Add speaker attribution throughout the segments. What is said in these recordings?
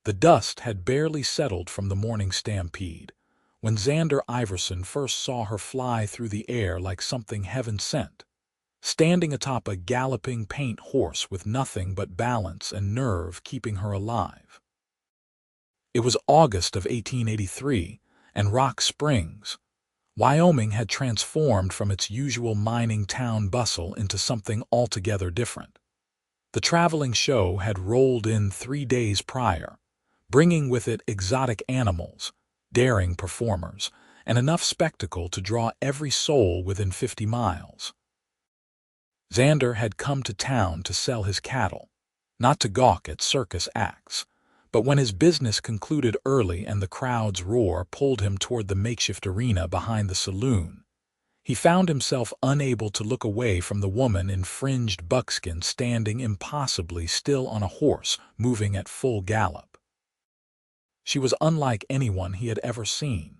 Speaker 1: The dust had barely settled from the morning stampede when Xander Iverson first saw her fly through the air like something heaven sent, standing atop a galloping paint horse with nothing but balance and nerve keeping her alive. It was August of 1883, and Rock Springs, Wyoming had transformed from its usual mining town bustle into something altogether different. The traveling show had rolled in 3 days prior, bringing with it exotic animals, daring performers, and enough spectacle to draw every soul within 50 miles. Xander had come to town to sell his cattle, not to gawk at circus acts, but when his business concluded early and the crowd's roar pulled him toward the makeshift arena behind the saloon, he found himself unable to look away from the woman in fringed buckskin standing impossibly still on a horse moving at full gallop. She was unlike anyone he had ever seen.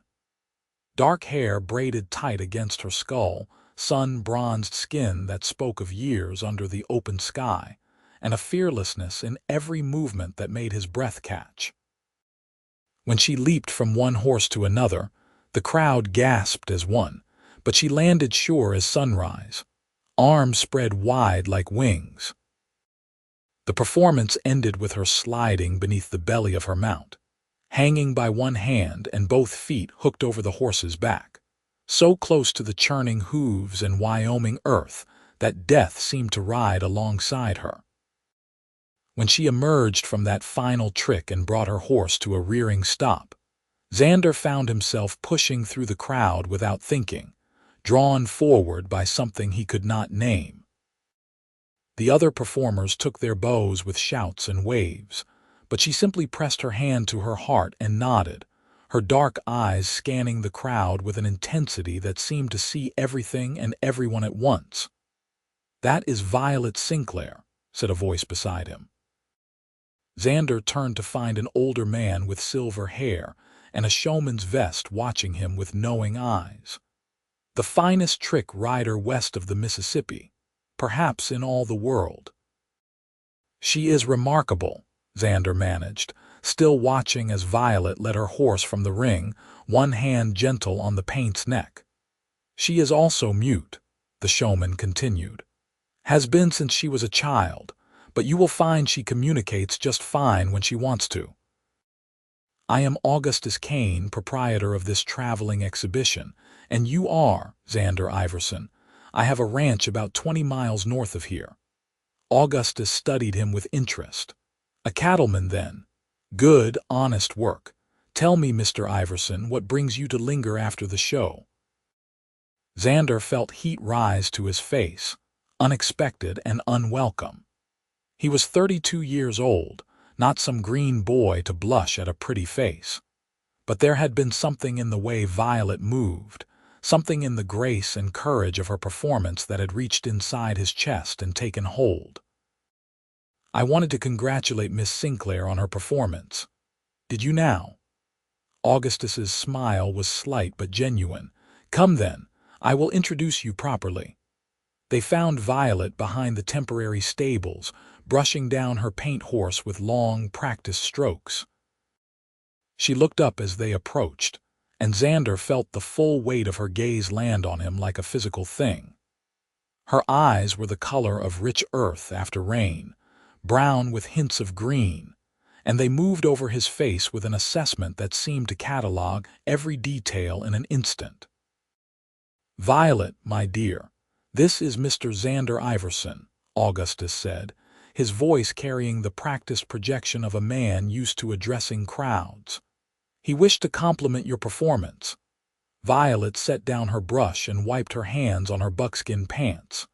Speaker 1: Dark hair braided tight against her skull, sun-bronzed skin that spoke of years under the open sky, and a fearlessness in every movement that made his breath catch. When she leaped from one horse to another, the crowd gasped as one, but she landed sure as sunrise, arms spread wide like wings. The performance ended with her sliding beneath the belly of her mount, hanging by one hand and both feet hooked over the horse's back, so close to the churning hooves and Wyoming earth that death seemed to ride alongside her. When she emerged from that final trick and brought her horse to a rearing stop, Xander found himself pushing through the crowd without thinking, drawn forward by something he could not name. The other performers took their bows with shouts and waves, but she simply pressed her hand to her heart and nodded, her dark eyes scanning the crowd with an intensity that seemed to see everything and everyone at once. "That is Violet Sinclair," said a voice beside him. Xander turned to find an older man with silver hair and a showman's vest watching him with knowing eyes. The finest trick rider west of the Mississippi, perhaps in all the world. "She is remarkable," Xander managed, still watching as Violet led her horse from the ring, one hand gentle on the paint's neck. "She is also mute," the showman continued. "Has been since she was a child, but you will find she communicates just fine when she wants to." "I am Augustus Kane, proprietor of this traveling exhibition, and you are Xander Iverson. I have a ranch about 20 miles north of here." Augustus studied him with interest. "A cattleman, then? Good, honest work. Tell me, Mr. Iverson, what brings you to linger after the show?" Xander felt heat rise to his face, unexpected and unwelcome. He was 32 years old, not some green boy to blush at a pretty face. But there had been something in the way Violet moved, something in the grace and courage of her performance that had reached inside his chest and taken hold. "I wanted to congratulate Miss Sinclair on her performance. Did you now?" Augustus's smile was slight but genuine. "Come then, I will introduce you properly." They found Violet behind the temporary stables, brushing down her paint horse with long, practiced strokes. She looked up as they approached, and Xander felt the full weight of her gaze land on him like a physical thing. Her eyes were the color of rich earth after rain, brown with hints of green, and they moved over his face with an assessment that seemed to catalog every detail in an instant. "Violet, my dear, this is Mr. Xander Iverson," Augustus said, his voice carrying the practiced projection of a man used to addressing crowds. "He wished to compliment your performance." Violet set down her brush and wiped her hands on her buckskin pants.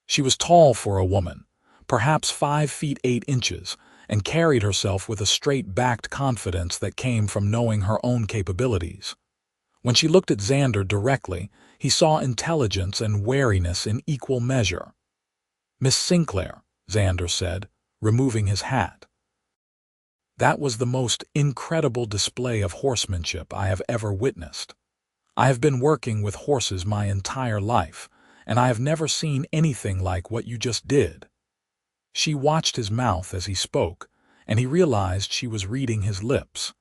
Speaker 1: She was tall for a woman, perhaps 5 feet 8 inches, and carried herself with a straight-backed confidence that came from knowing her own capabilities. When she looked at Xander directly, he saw intelligence and wariness in equal measure. "Miss Sinclair," Xander said, removing his hat. "That was the most incredible display of horsemanship I have ever witnessed. I have been working with horses my entire life, and I have never seen anything like what you just did." She watched his mouth as he spoke, and he realized she was reading his lips.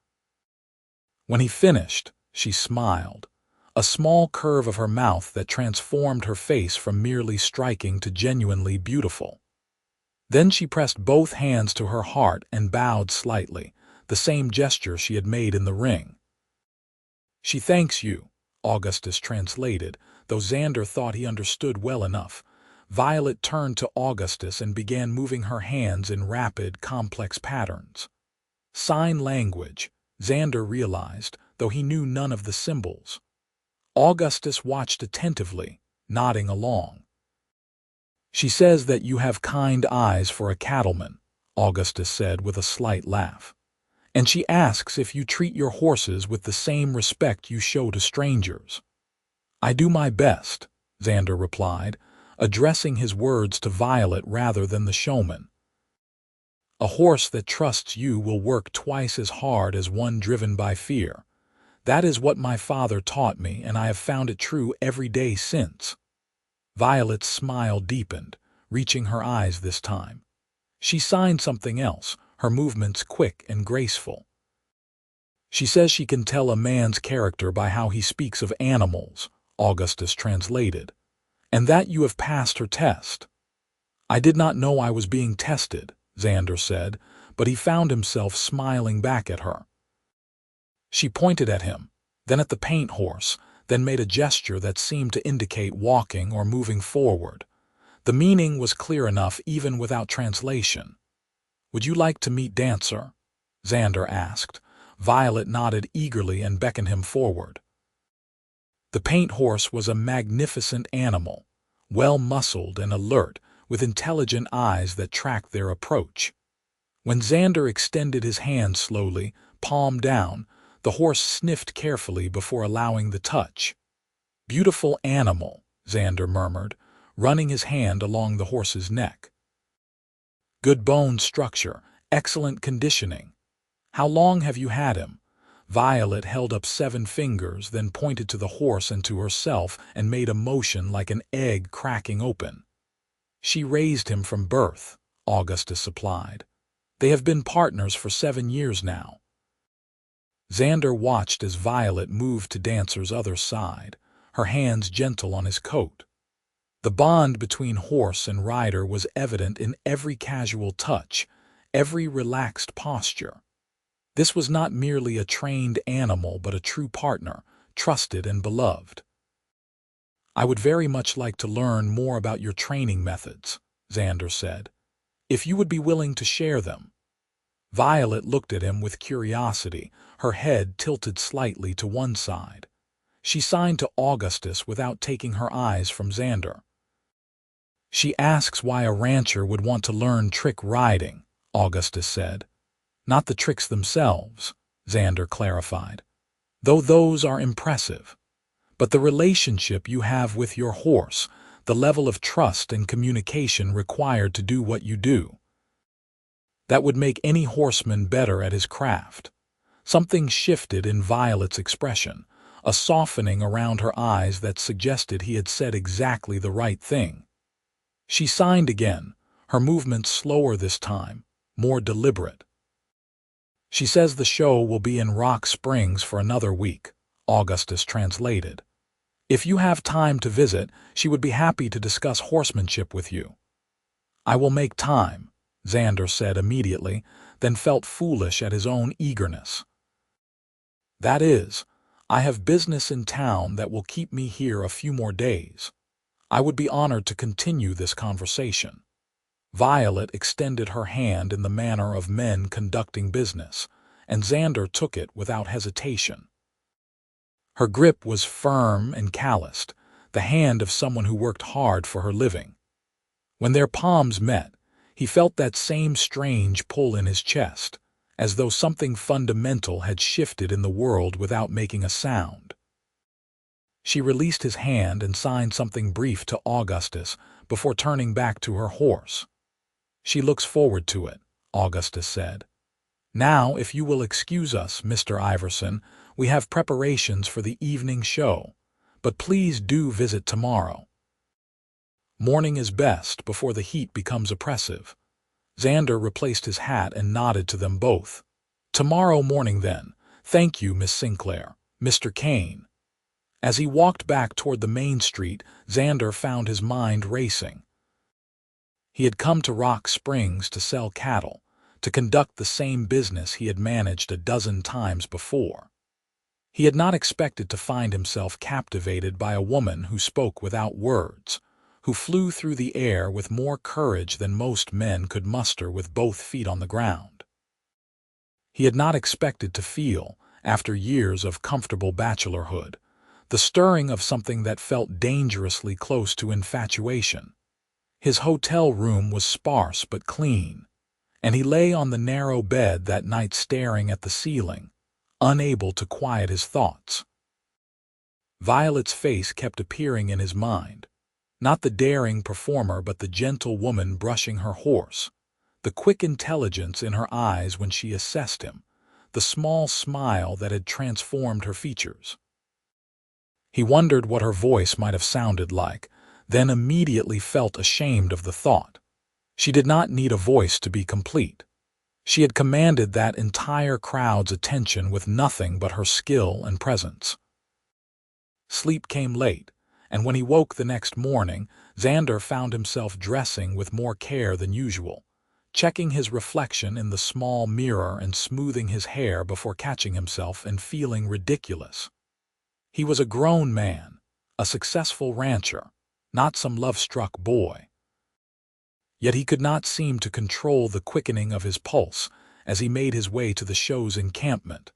Speaker 1: When he finished, she smiled, a small curve of her mouth that transformed her face from merely striking to genuinely beautiful. Then she pressed both hands to her heart and bowed slightly, the same gesture she had made in the ring. "She thanks you," Augustus translated, though Xander thought he understood well enough. Violet turned to Augustus and began moving her hands in rapid, complex patterns. Sign language, Xander realized, though he knew none of the symbols. Augustus watched attentively, nodding along. "She says that you have kind eyes for a cattleman," Augustus said with a slight laugh. "And she asks if you treat your horses with the same respect you show to strangers." "I do my best," Xander replied, addressing his words to Violet rather than the showman. "A horse that trusts you will work twice as hard as one driven by fear. That is what my father taught me, and I have found it true every day since." Violet's smile deepened, reaching her eyes this time. She signed something else, her movements quick and graceful. "She says she can tell a man's character by how he speaks of animals," Augustus translated, "and that you have passed her test." "I did not know I was being tested," Xander said, but he found himself smiling back at her. She pointed at him, then at the paint horse, then made a gesture that seemed to indicate walking or moving forward. The meaning was clear enough even without translation. "Would you like to meet Dancer?" Xander asked. Violet nodded eagerly and beckoned him forward. The paint horse was a magnificent animal, well-muscled and alert, with intelligent eyes that tracked their approach. When Xander extended his hand slowly, palm down, the horse sniffed carefully before allowing the touch. "Beautiful animal," Xander murmured, running his hand along the horse's neck. "Good bone structure, excellent conditioning. How long have you had him?" Violet held up 7 fingers, then pointed to the horse and to herself and made a motion like an egg cracking open. "She raised him from birth," Augustus supplied. "They have been partners for 7 years now." Xander watched as Violet moved to Dancer's other side, her hands gentle on his coat. The bond between horse and rider was evident in every casual touch, every relaxed posture. This was not merely a trained animal but a true partner, trusted and beloved. "I would very much like to learn more about your training methods," Xander said, "if you would be willing to share them." Violet looked at him with curiosity, her head tilted slightly to one side. She signed to Augustus without taking her eyes from Xander. "She asks why a rancher would want to learn trick riding," Augustus said. "Not the tricks themselves," Xander clarified, "though those are impressive. But the relationship you have with your horse, the level of trust and communication required to do what you do. That would make any horseman better at his craft." Something shifted in Violet's expression, a softening around her eyes that suggested he had said exactly the right thing. She signed again, her movements slower this time, more deliberate. "She says the show will be in Rock Springs for another week," Augustus translated. "If you have time to visit, she would be happy to discuss horsemanship with you." "I will make time," Xander said immediately, then felt foolish at his own eagerness. "That is, I have business in town that will keep me here a few more days. I would be honored to continue this conversation." Violet extended her hand in the manner of men conducting business, and Xander took it without hesitation. Her grip was firm and calloused, the hand of someone who worked hard for her living. When their palms met, he felt that same strange pull in his chest, as though something fundamental had shifted in the world without making a sound. She released his hand and signed something brief to Augustus before turning back to her horse. "She looks forward to it," Augustus said. "Now, if you will excuse us, Mr. Iverson, we have preparations for the evening show, but please do visit tomorrow. Morning is best before the heat becomes oppressive." Xander replaced his hat and nodded to them both. "Tomorrow morning, then. Thank you, Miss Sinclair. Mr. Kane." As he walked back toward the main street, Xander found his mind racing. He had come to Rock Springs to sell cattle, to conduct the same business he had managed a dozen times before. He had not expected to find himself captivated by a woman who spoke without words, who flew through the air with more courage than most men could muster with both feet on the ground. He had not expected to feel, after years of comfortable bachelorhood, the stirring of something that felt dangerously close to infatuation. His hotel room was sparse but clean, and he lay on the narrow bed that night staring at the ceiling, unable to quiet his thoughts. Violet's face kept appearing in his mind, not the daring performer but the gentle woman brushing her horse, the quick intelligence in her eyes when she assessed him, the small smile that had transformed her features. He wondered what her voice might have sounded like, then immediately felt ashamed of the thought. She did not need a voice to be complete. She had commanded that entire crowd's attention with nothing but her skill and presence. Sleep came late, and when he woke the next morning, Xander found himself dressing with more care than usual, checking his reflection in the small mirror and smoothing his hair before catching himself and feeling ridiculous. He was a grown man, a successful rancher, not some love-struck boy. Yet he could not seem to control the quickening of his pulse as he made his way to the show's encampment.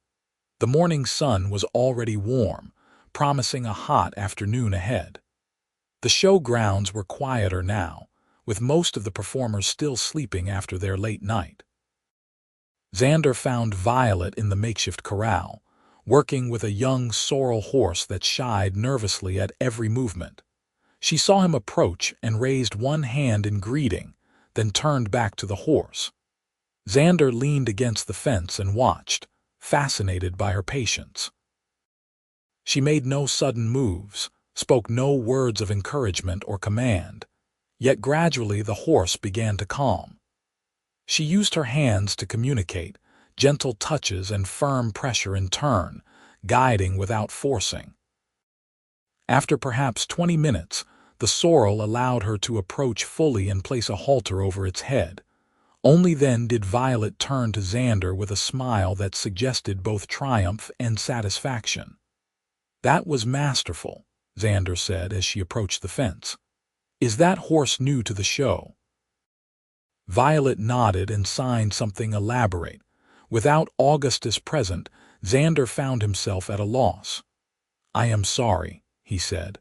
Speaker 1: The morning sun was already warm, promising a hot afternoon ahead. The show grounds were quieter now, with most of the performers still sleeping after their late night. Xander found Violet in the makeshift corral, working with a young sorrel horse that shied nervously at every movement. She saw him approach and raised one hand in greeting, then turned back to the horse. Xander leaned against the fence and watched, fascinated by her patience. She made no sudden moves, spoke no words of encouragement or command, yet gradually the horse began to calm. She used her hands to communicate, gentle touches and firm pressure in turn, guiding without forcing. After perhaps 20 minutes, the sorrel allowed her to approach fully and place a halter over its head. Only then did Violet turn to Xander with a smile that suggested both triumph and satisfaction. "That was masterful," Xander said as she approached the fence. "Is that horse new to the show?" Violet nodded and signed something elaborate. Without Augustus present, Xander found himself at a loss. "I am sorry," he said.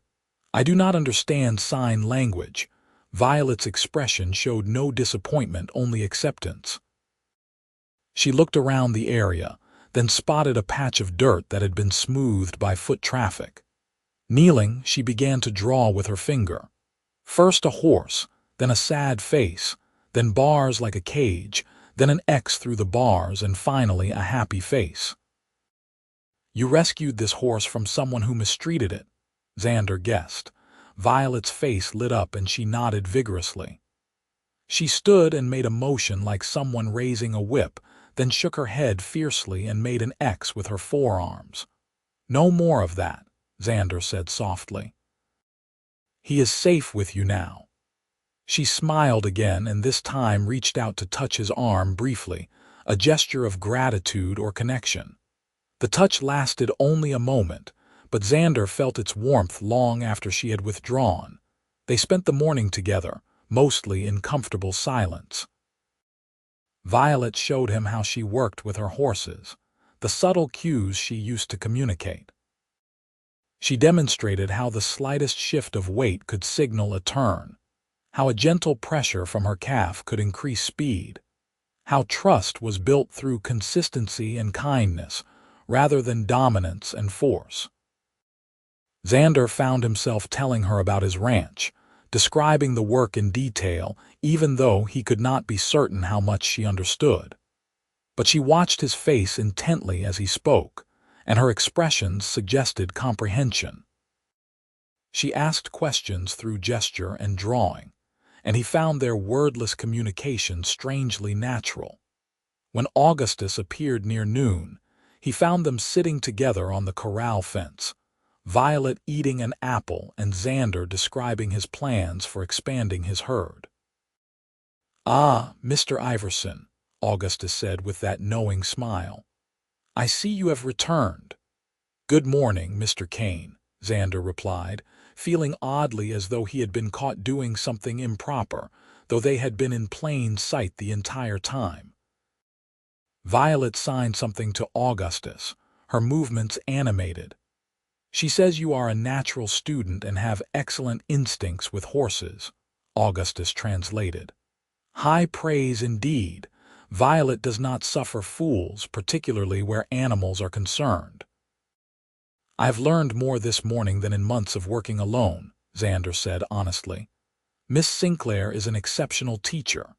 Speaker 1: "I do not understand sign language." Violet's expression showed no disappointment, only acceptance. She looked around the area, then spotted a patch of dirt that had been smoothed by foot traffic. Kneeling, she began to draw with her finger. First a horse, then a sad face, then bars like a cage, then an X through the bars, and finally a happy face. "You rescued this horse from someone who mistreated it," Xander guessed. Violet's face lit up and she nodded vigorously. She stood and made a motion like someone raising a whip, then shook her head fiercely and made an X with her forearms. "No more of that," Xander said softly. "He is safe with you now." She smiled again and this time reached out to touch his arm briefly, a gesture of gratitude or connection. The touch lasted only a moment, but Xander felt its warmth long after she had withdrawn. They spent the morning together, mostly in comfortable silence. Violet showed him how she worked with her horses, the subtle cues she used to communicate. She demonstrated how the slightest shift of weight could signal a turn, how a gentle pressure from her calf could increase speed, how trust was built through consistency and kindness rather than dominance and force. Xander found himself telling her about his ranch, describing the work in detail, even though he could not be certain how much she understood. But she watched his face intently as he spoke, and her expressions suggested comprehension. She asked questions through gesture and drawing, and he found their wordless communication strangely natural. When Augustus appeared near noon, he found them sitting together on the corral fence, Violet eating an apple and Xander describing his plans for expanding his herd. "Ah, Mr. Iverson," Augustus said with that knowing smile. "I see you have returned." "Good morning, Mr. Kane," Xander replied, feeling oddly as though he had been caught doing something improper, though they had been in plain sight the entire time. Violet signed something to Augustus, her movements animated. "She says you are a natural student and have excellent instincts with horses," Augustus translated. "High praise indeed. Violet does not suffer fools, particularly where animals are concerned." "I have learned more this morning than in months of working alone," Xander said honestly. "Miss Sinclair is an exceptional teacher."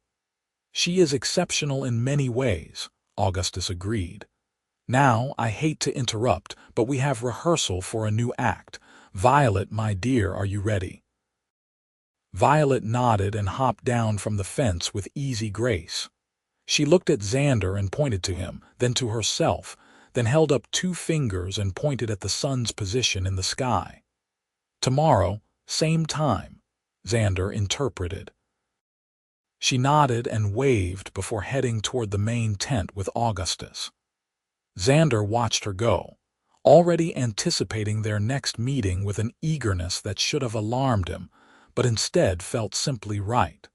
Speaker 1: "She is exceptional in many ways," Augustus agreed. "Now, I hate to interrupt, but we have rehearsal for a new act. Violet, my dear, are you ready?" Violet nodded and hopped down from the fence with easy grace. She looked at Xander and pointed to him, then to herself, then held up 2 fingers and pointed at the sun's position in the sky. "Tomorrow, same time," Xander interpreted. She nodded and waved before heading toward the main tent with Augustus. Xander watched her go, already anticipating their next meeting with an eagerness that should have alarmed him, but instead felt simply right.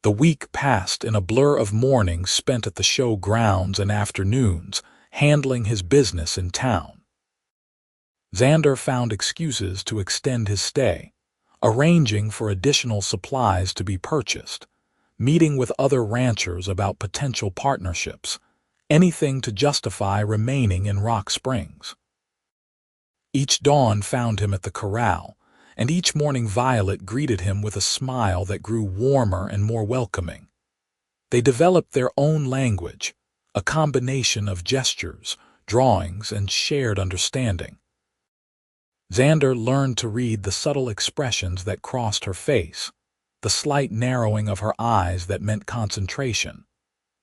Speaker 1: The week passed in a blur of mornings spent at the show grounds and afternoons, handling his business in town. Xander found excuses to extend his stay, arranging for additional supplies to be purchased, meeting with other ranchers about potential partnerships, anything to justify remaining in Rock Springs. Each dawn found him at the corral, and each morning Violet greeted him with a smile that grew warmer and more welcoming. They developed their own language, a combination of gestures, drawings, and shared understanding. Xander learned to read the subtle expressions that crossed her face, the slight narrowing of her eyes that meant concentration,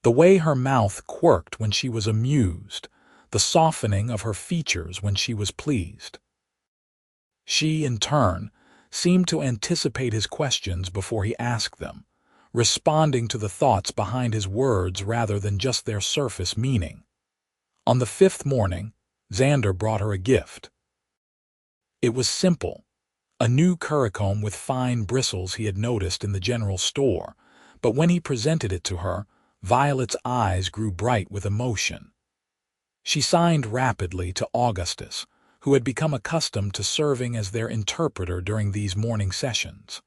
Speaker 1: the way her mouth quirked when she was amused, the softening of her features when she was pleased. She, in turn, seemed to anticipate his questions before he asked them, responding to the thoughts behind his words rather than just their surface meaning. On the 5th morning, Xander brought her a gift. It was simple, a new currycomb with fine bristles he had noticed in the general store, but when he presented it to her, Violet's eyes grew bright with emotion. She signed rapidly to Augustus, who had become accustomed to serving as their interpreter during these morning sessions.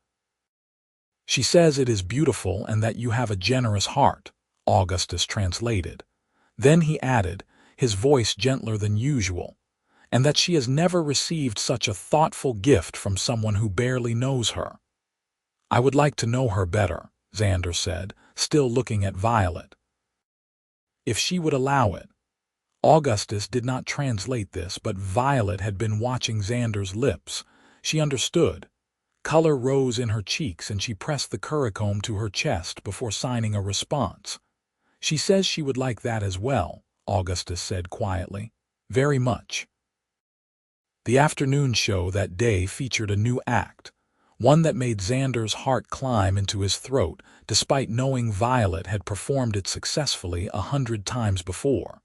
Speaker 1: "She says it is beautiful and that you have a generous heart," Augustus translated. Then he added, his voice gentler than usual, "and that she has never received such a thoughtful gift from someone who barely knows her." "I would like to know her better," Xander said, still looking at Violet. "If she would allow it." Augustus did not translate this, but Violet had been watching Xander's lips. She understood. Color rose in her cheeks and she pressed the currycomb to her chest before signing a response. "She says she would like that as well," Augustus said quietly. "Very much." The afternoon show that day featured a new act, one that made Xander's heart climb into his throat, despite knowing Violet had performed it successfully 100 times before.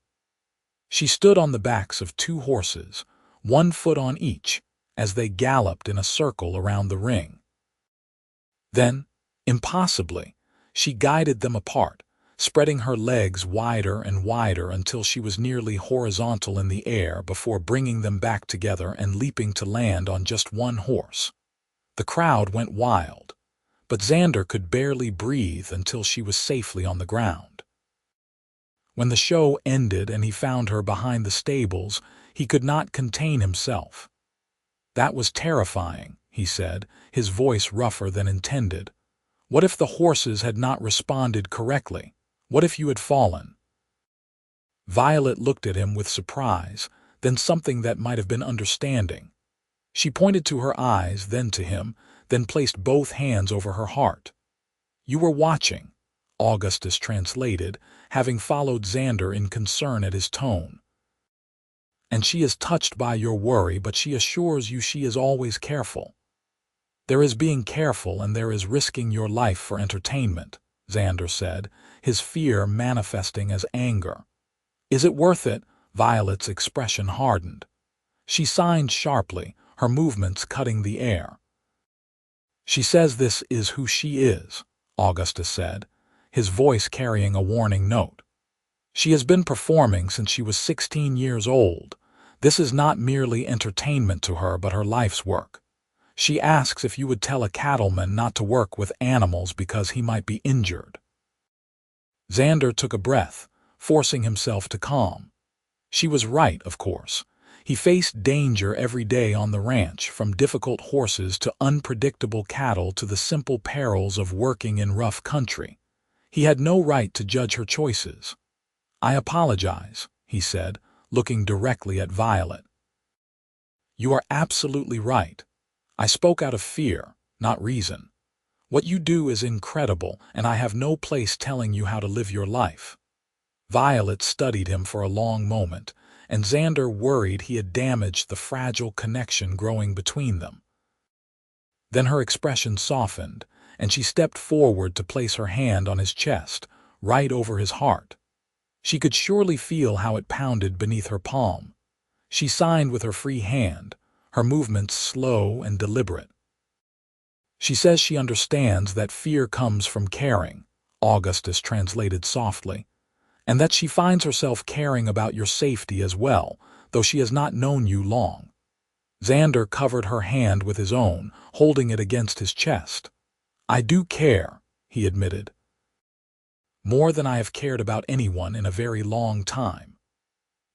Speaker 1: She stood on the backs of 2 horses, 1 foot on each, as they galloped in a circle around the ring. Then, impossibly, she guided them apart, spreading her legs wider and wider until she was nearly horizontal in the air before bringing them back together and leaping to land on just 1 horse. The crowd went wild, but Xander could barely breathe until she was safely on the ground. When the show ended and he found her behind the stables, he could not contain himself. "That was terrifying," he said, his voice rougher than intended. "What if the horses had not responded correctly? What if you had fallen?" Violet looked at him with surprise, then something that might have been understanding. She pointed to her eyes, then to him, then placed both hands over her heart. "You were watching," Augustus translated, having followed Xander in concern at his tone. "And she is touched by your worry, but she assures you she is always careful." "There is being careful and there is risking your life for entertainment," Xander said, his fear manifesting as anger. "Is it worth it?" Violet's expression hardened. She signed sharply, her movements cutting the air. "She says this is who she is," Augustus said, his voice carrying a warning note. "She has been performing since she was 16 years old. This is not merely entertainment to her, but her life's work. She asks if you would tell a cattleman not to work with animals because he might be injured." Xander took a breath, forcing himself to calm. She was right, of course. He faced danger every day on the ranch, from difficult horses to unpredictable cattle to the simple perils of working in rough country. He had no right to judge her choices. "I apologize," he said, looking directly at Violet. "You are absolutely right. I spoke out of fear, not reason. What you do is incredible, and I have no place telling you how to live your life." Violet studied him for a long moment, and Xander worried he had damaged the fragile connection growing between them. Then her expression softened, and she stepped forward to place her hand on his chest, right over his heart. She could surely feel how it pounded beneath her palm. She signed with her free hand, her movements slow and deliberate. "She says she understands that fear comes from caring," Augustus translated softly, "and that she finds herself caring about your safety as well, though she has not known you long." Xander covered her hand with his own, holding it against his chest. "I do care," he admitted. "More than I have cared about anyone in a very long time."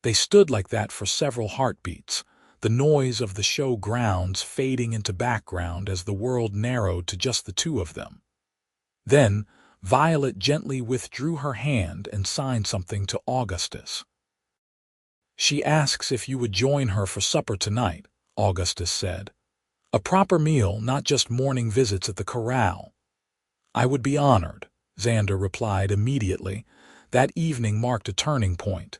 Speaker 1: They stood like that for several heartbeats, the noise of the show grounds fading into background as the world narrowed to just the two of them. Then, Violet gently withdrew her hand and signed something to Augustus. "She asks if you would join her for supper tonight," Augustus said. "A proper meal, not just morning visits at the corral." "I would be honored," Xander replied immediately. That evening marked a turning point.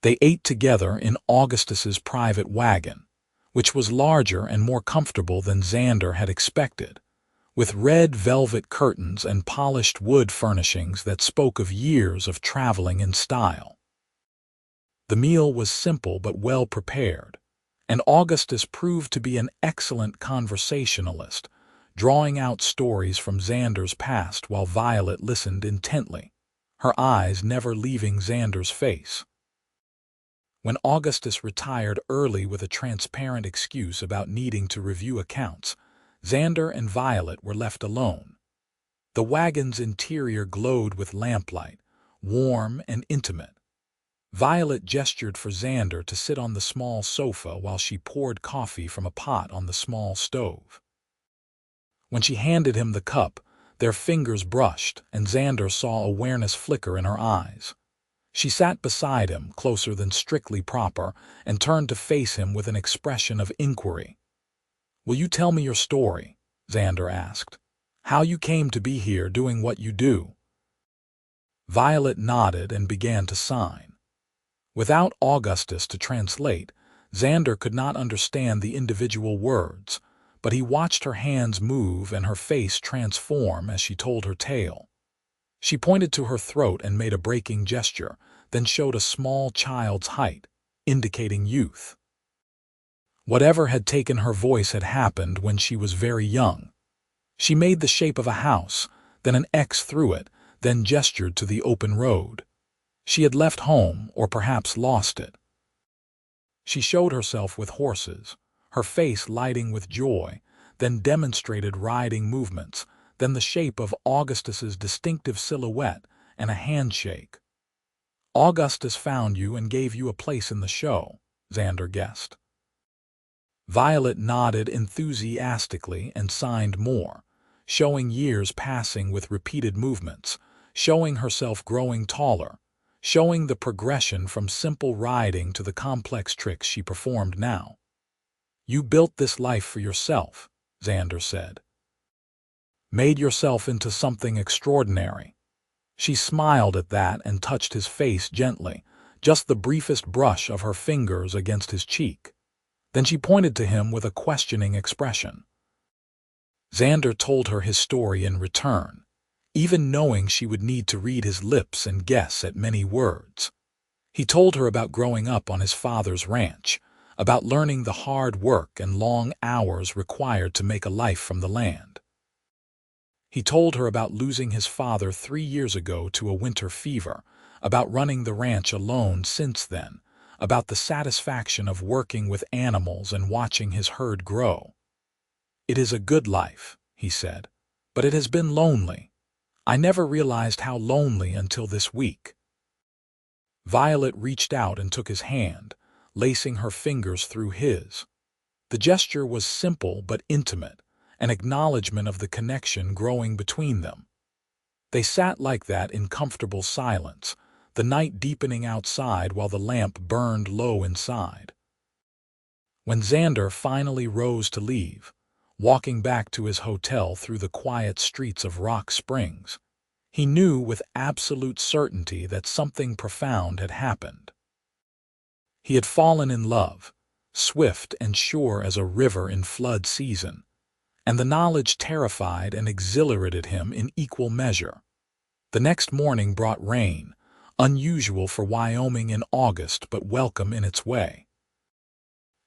Speaker 1: They ate together in Augustus's private wagon, which was larger and more comfortable than Xander had expected, with red velvet curtains and polished wood furnishings that spoke of years of traveling in style. The meal was simple but well prepared, and Augustus proved to be an excellent conversationalist, drawing out stories from Xander's past while Violet listened intently, her eyes never leaving Xander's face. When Augustus retired early with a transparent excuse about needing to review accounts, Xander and Violet were left alone. The wagon's interior glowed with lamplight, warm and intimate. Violet gestured for Xander to sit on the small sofa while she poured coffee from a pot on the small stove. When she handed him the cup, their fingers brushed, and Xander saw awareness flicker in her eyes. She sat beside him, closer than strictly proper, and turned to face him with an expression of inquiry. "Will you tell me your story?" Xander asked. "How you came to be here doing what you do?" Violet nodded and began to sign. Without Augustus to translate, Xander could not understand the individual words, but he watched her hands move and her face transform as she told her tale. She pointed to her throat and made a breaking gesture, then showed a small child's height, indicating youth. Whatever had taken her voice had happened when she was very young. She made the shape of a house, then an X through it, then gestured to the open road. She had left home, or perhaps lost it. She showed herself with horses, her face lighting with joy, then demonstrated riding movements, then the shape of Augustus's distinctive silhouette and a handshake. "Augustus found you and gave you a place in the show," Xander guessed. Violet nodded enthusiastically and signed more, showing years passing with repeated movements, showing herself growing taller, showing the progression from simple riding to the complex tricks she performed now. "You built this life for yourself," Xander said. Made yourself into something extraordinary. She smiled at that and touched his face gently, just the briefest brush of her fingers against his cheek. Then she pointed to him with a questioning expression. Xander told her his story in return, even knowing she would need to read his lips and guess at many words. He told her about growing up on his father's ranch, about learning the hard work and long hours required to make a life from the land. He told her about losing his father 3 years ago to a winter fever, about running the ranch alone since then, about the satisfaction of working with animals and watching his herd grow. It is a good life, he said, but it has been lonely. I never realized how lonely until this week. Violet reached out and took his hand, lacing her fingers through his. The gesture was simple but intimate, an acknowledgement of the connection growing between them. They sat like that in comfortable silence, the night deepening outside while the lamp burned low inside. When Xander finally rose to leave, walking back to his hotel through the quiet streets of Rock Springs, he knew with absolute certainty that something profound had happened. He had fallen in love, swift and sure as a river in flood season, and the knowledge terrified and exhilarated him in equal measure. The next morning brought rain, unusual for Wyoming in August but welcome in its way.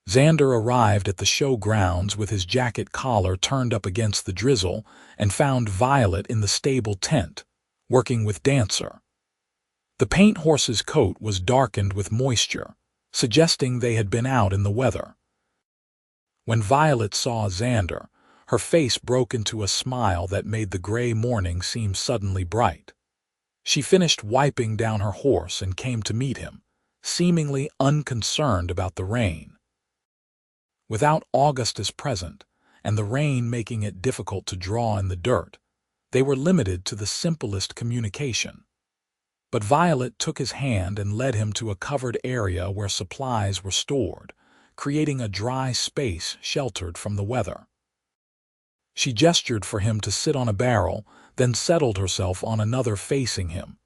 Speaker 1: Xander arrived at the show grounds with his jacket collar turned up against the drizzle and found Violet in the stable tent, working with Dancer. The paint horse's coat was darkened with moisture, suggesting they had been out in the weather. When Violet saw Xander, her face broke into a smile that made the gray morning seem suddenly bright. She finished wiping down her horse and came to meet him, seemingly unconcerned about the rain. Without Augustus present, and the rain making it difficult to draw in the dirt, they were limited to the simplest communication. But Violet took his hand and led him to a covered area where supplies were stored, creating a dry space sheltered from the weather. She gestured for him to sit on a barrel, then settled herself on another facing him.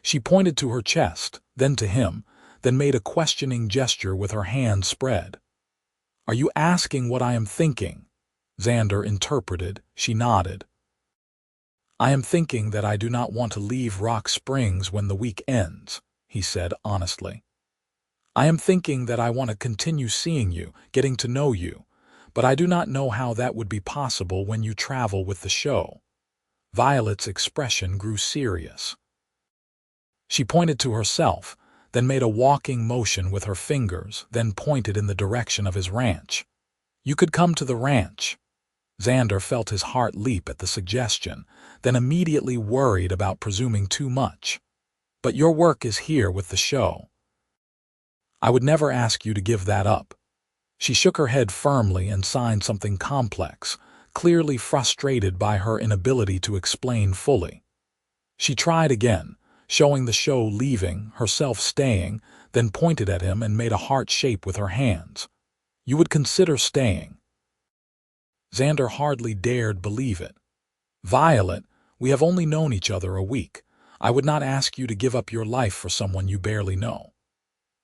Speaker 1: She pointed to her chest, then to him, then made a questioning gesture with her hands spread. "Are you asking what I am thinking?" Xander interpreted. She nodded. "I am thinking that I do not want to leave Rock Springs when the week ends," he said honestly. "I am thinking that I want to continue seeing you, getting to know you, but I do not know how that would be possible when you travel with the show." Violet's expression grew serious. She pointed to herself, then made a walking motion with her fingers, then pointed in the direction of his ranch. "You could come to the ranch." Xander felt his heart leap at the suggestion, then immediately worried about presuming too much. "But your work is here with the show. I would never ask you to give that up." She shook her head firmly and signed something complex, clearly frustrated by her inability to explain fully. She tried again, showing the show leaving, herself staying, then pointed at him and made a heart shape with her hands. "You would consider staying." Xander hardly dared believe it. "Violet, we have only known each other a week. I would not ask you to give up your life for someone you barely know."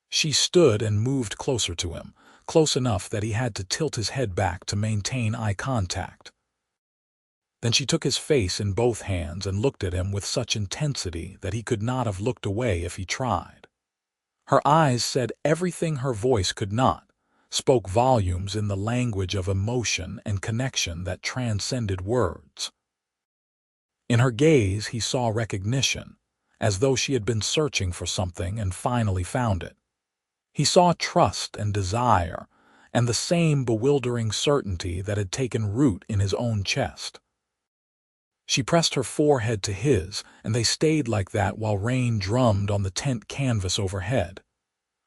Speaker 1: She stood and moved closer to him, close enough that he had to tilt his head back to maintain eye contact. Then she took his face in both hands and looked at him with such intensity that he could not have looked away if he tried. Her eyes said everything her voice could not, spoke volumes in the language of emotion and connection that transcended words. In her gaze he saw recognition, as though she had been searching for something and finally found it. He saw trust and desire, and the same bewildering certainty that had taken root in his own chest. She pressed her forehead to his, and they stayed like that while rain drummed on the tent canvas overhead.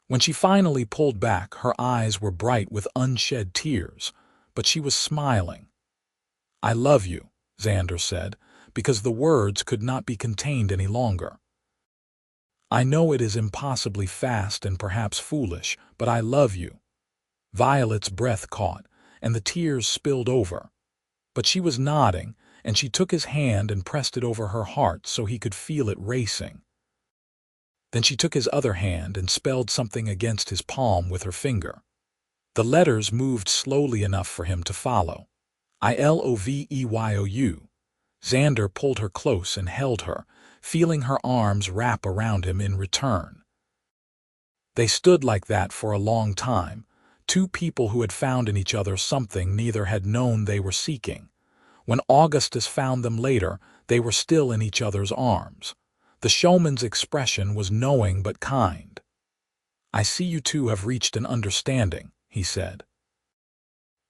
Speaker 1: When she finally pulled back, her eyes were bright with unshed tears, but she was smiling. "I love you," Xander said, because the words could not be contained any longer. "I know it is impossibly fast and perhaps foolish, but I love you." Violet's breath caught, and the tears spilled over. But she was nodding, and she took his hand and pressed it over her heart so he could feel it racing. Then she took his other hand and spelled something against his palm with her finger. The letters moved slowly enough for him to follow. I-L-O-V-E-Y-O-U. Xander pulled her close and held her, feeling her arms wrap around him in return. They stood like that for a long time, two people who had found in each other something neither had known they were seeking. When Augustus found them later, they were still in each other's arms. The showman's expression was knowing but kind. "I see you two have reached an understanding," he said.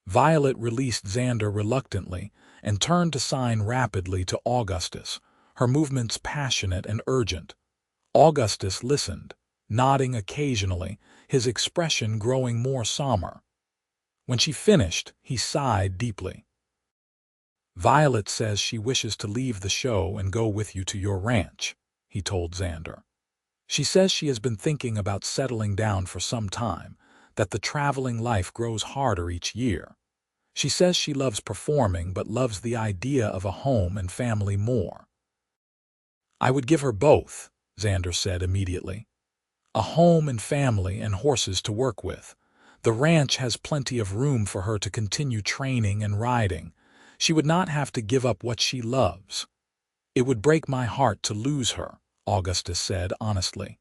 Speaker 1: Violet released Xander reluctantly and turned to sign rapidly to Augustus, her movements passionate and urgent. Augustus listened, nodding occasionally, his expression growing more somber. When she finished, he sighed deeply. "Violet says she wishes to leave the show and go with you to your ranch," he told Xander. "She says she has been thinking about settling down for some time, that the traveling life grows harder each year. She says she loves performing but loves the idea of a home and family more." "I would give her both," Xander said immediately. "A home and family and horses to work with. The ranch has plenty of room for her to continue training and riding. She would not have to give up what she loves." "It would break my heart to lose her," Augustus said honestly.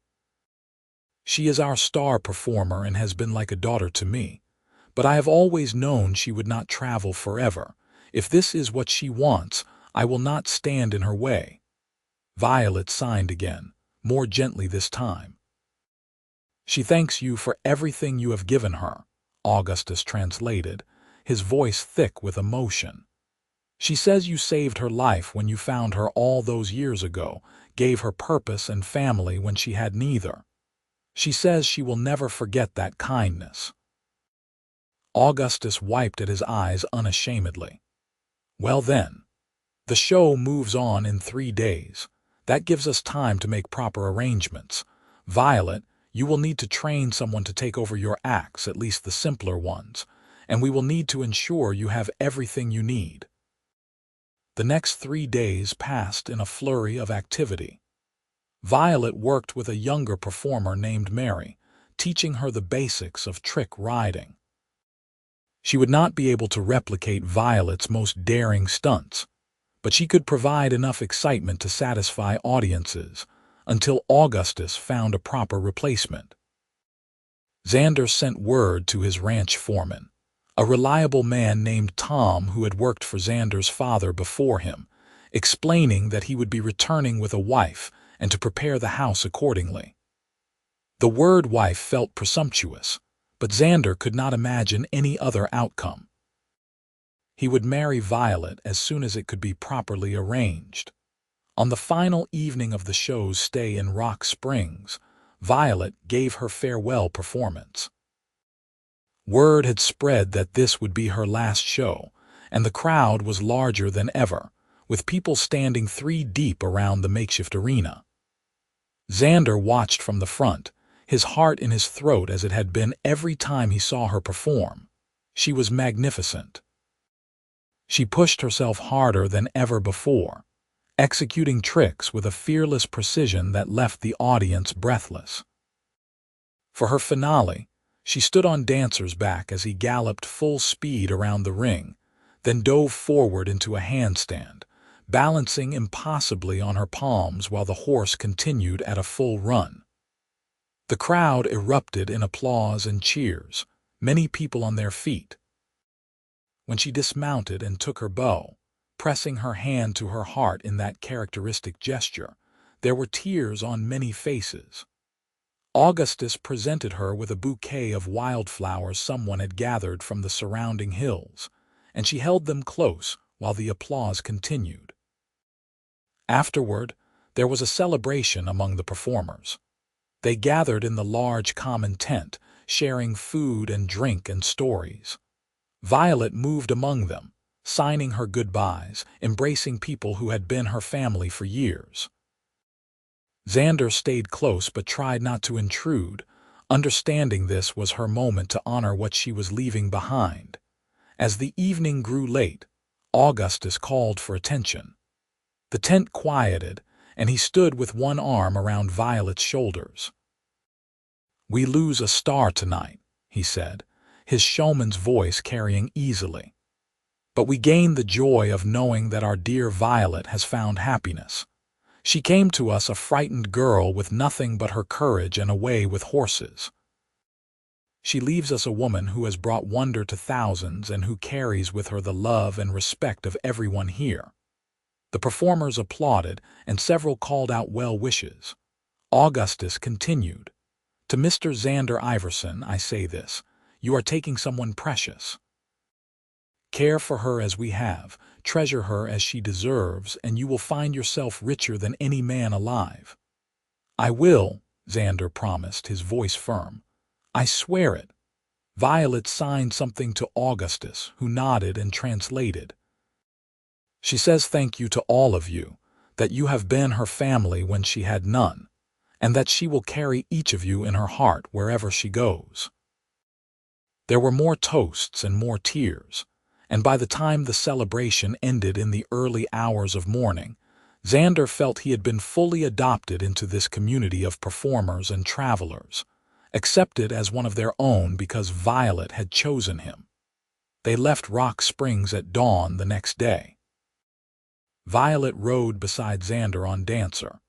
Speaker 1: "She is our star performer and has been like a daughter to me. But I have always known she would not travel forever. If this is what she wants, I will not stand in her way." Violet signed again, more gently this time. "She thanks you for everything you have given her," Augustus translated, his voice thick with emotion. "She says you saved her life when you found her all those years ago, gave her purpose and family when she had neither. She says she will never forget that kindness." Augustus wiped at his eyes unashamedly. "Well then, the show moves on in 3 days. That gives us time to make proper arrangements. Violet, you will need to train someone to take over your acts, at least the simpler ones, and we will need to ensure you have everything you need." The next 3 days passed in a flurry of activity. Violet worked with a younger performer named Mary, teaching her the basics of trick riding. She would not be able to replicate Violet's most daring stunts, but she could provide enough excitement to satisfy audiences until Augustus found a proper replacement. Xander sent word to his ranch foreman, a reliable man named Tom who had worked for Xander's father before him, explaining that he would be returning with a wife and to prepare the house accordingly. The word wife felt presumptuous, but Xander could not imagine any other outcome. He would marry Violet as soon as it could be properly arranged. On the final evening of the show's stay in Rock Springs, Violet gave her farewell performance. Word had spread that this would be her last show, and the crowd was larger than ever, with people standing 3 deep around the makeshift arena. Xander watched from the front, his heart in his throat as it had been every time he saw her perform. She was magnificent. She pushed herself harder than ever before, executing tricks with a fearless precision that left the audience breathless. For her finale, she stood on Dancer's back as he galloped full speed around the ring, then dove forward into a handstand, balancing impossibly on her palms while the horse continued at a full run. The crowd erupted in applause and cheers, many people on their feet. When she dismounted and took her bow, pressing her hand to her heart in that characteristic gesture, there were tears on many faces. Augustus presented her with a bouquet of wildflowers someone had gathered from the surrounding hills, and she held them close while the applause continued. Afterward, there was a celebration among the performers. They gathered in the large common tent, sharing food and drink and stories. Violet moved among them, signing her goodbyes, embracing people who had been her family for years. Xander stayed close but tried not to intrude, understanding this was her moment to honor what she was leaving behind. As the evening grew late, Augustus called for attention. The tent quieted, and he stood with one arm around Violet's shoulders. "We lose a star tonight," he said, his showman's voice carrying easily. "But we gain the joy of knowing that our dear Violet has found happiness. She came to us a frightened girl with nothing but her courage and a way with horses. She leaves us a woman who has brought wonder to thousands and who carries with her the love and respect of everyone here." The performers applauded, and several called out well wishes. Augustus continued, "To Mr. Xander Iverson, I say this: you are taking someone precious. Care for her as we have, treasure her as she deserves, and you will find yourself richer than any man alive." "I will," Xander promised, his voice firm. "I swear it." Violet signed something to Augustus, who nodded and translated. "She says thank you to all of you, that you have been her family when she had none, and that she will carry each of you in her heart wherever she goes." There were more toasts and more tears, and by the time the celebration ended in the early hours of morning, Xander felt he had been fully adopted into this community of performers and travelers, accepted as one of their own because Violet had chosen him. They left Rock Springs at dawn the next day. Violet rode beside Xander on Dancer,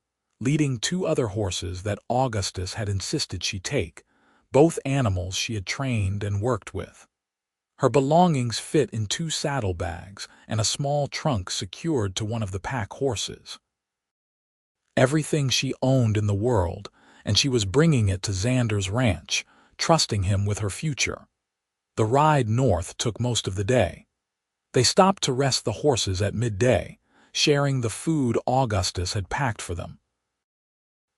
Speaker 1: leading two other horses that Augustus had insisted she take, both animals she had trained and worked with. Her belongings fit in 2 saddlebags and a small trunk secured to one of the pack horses. Everything she owned in the world, and she was bringing it to Xander's ranch, trusting him with her future. The ride north took most of the day. They stopped to rest the horses at midday, sharing the food Augustus had packed for them.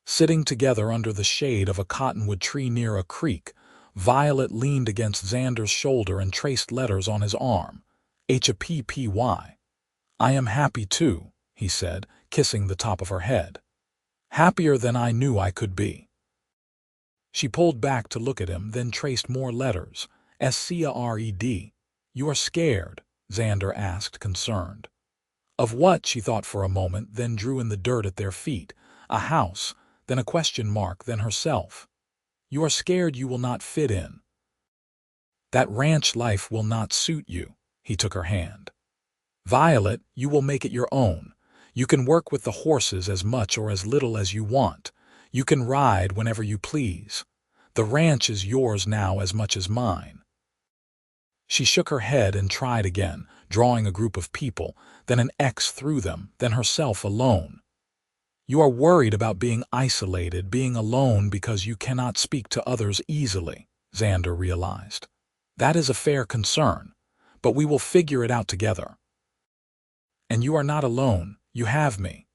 Speaker 1: Sitting together under the shade of a cottonwood tree near a creek, Violet leaned against Xander's shoulder and traced letters on his arm. "HAPPY. I am happy too," he said, kissing the top of her head. "Happier than I knew I could be." She pulled back to look at him, then traced more letters. "SCARED. You are scared?" Xander asked, concerned. Of what, she thought for a moment, then drew in the dirt at their feet. A house, then a question mark, then herself. "You are scared you will not fit in. That ranch life will not suit you." He took her hand. "Violet, you will make it your own. You can work with the horses as much or as little as you want. You can ride whenever you please. The ranch is yours now as much as mine." She shook her head and tried again, drawing a group of people, then an X through them, then herself alone. "You are worried about being isolated, being alone because you cannot speak to others easily," Xander realized. "That is a fair concern, but we will figure it out together. And you are not alone, you have me."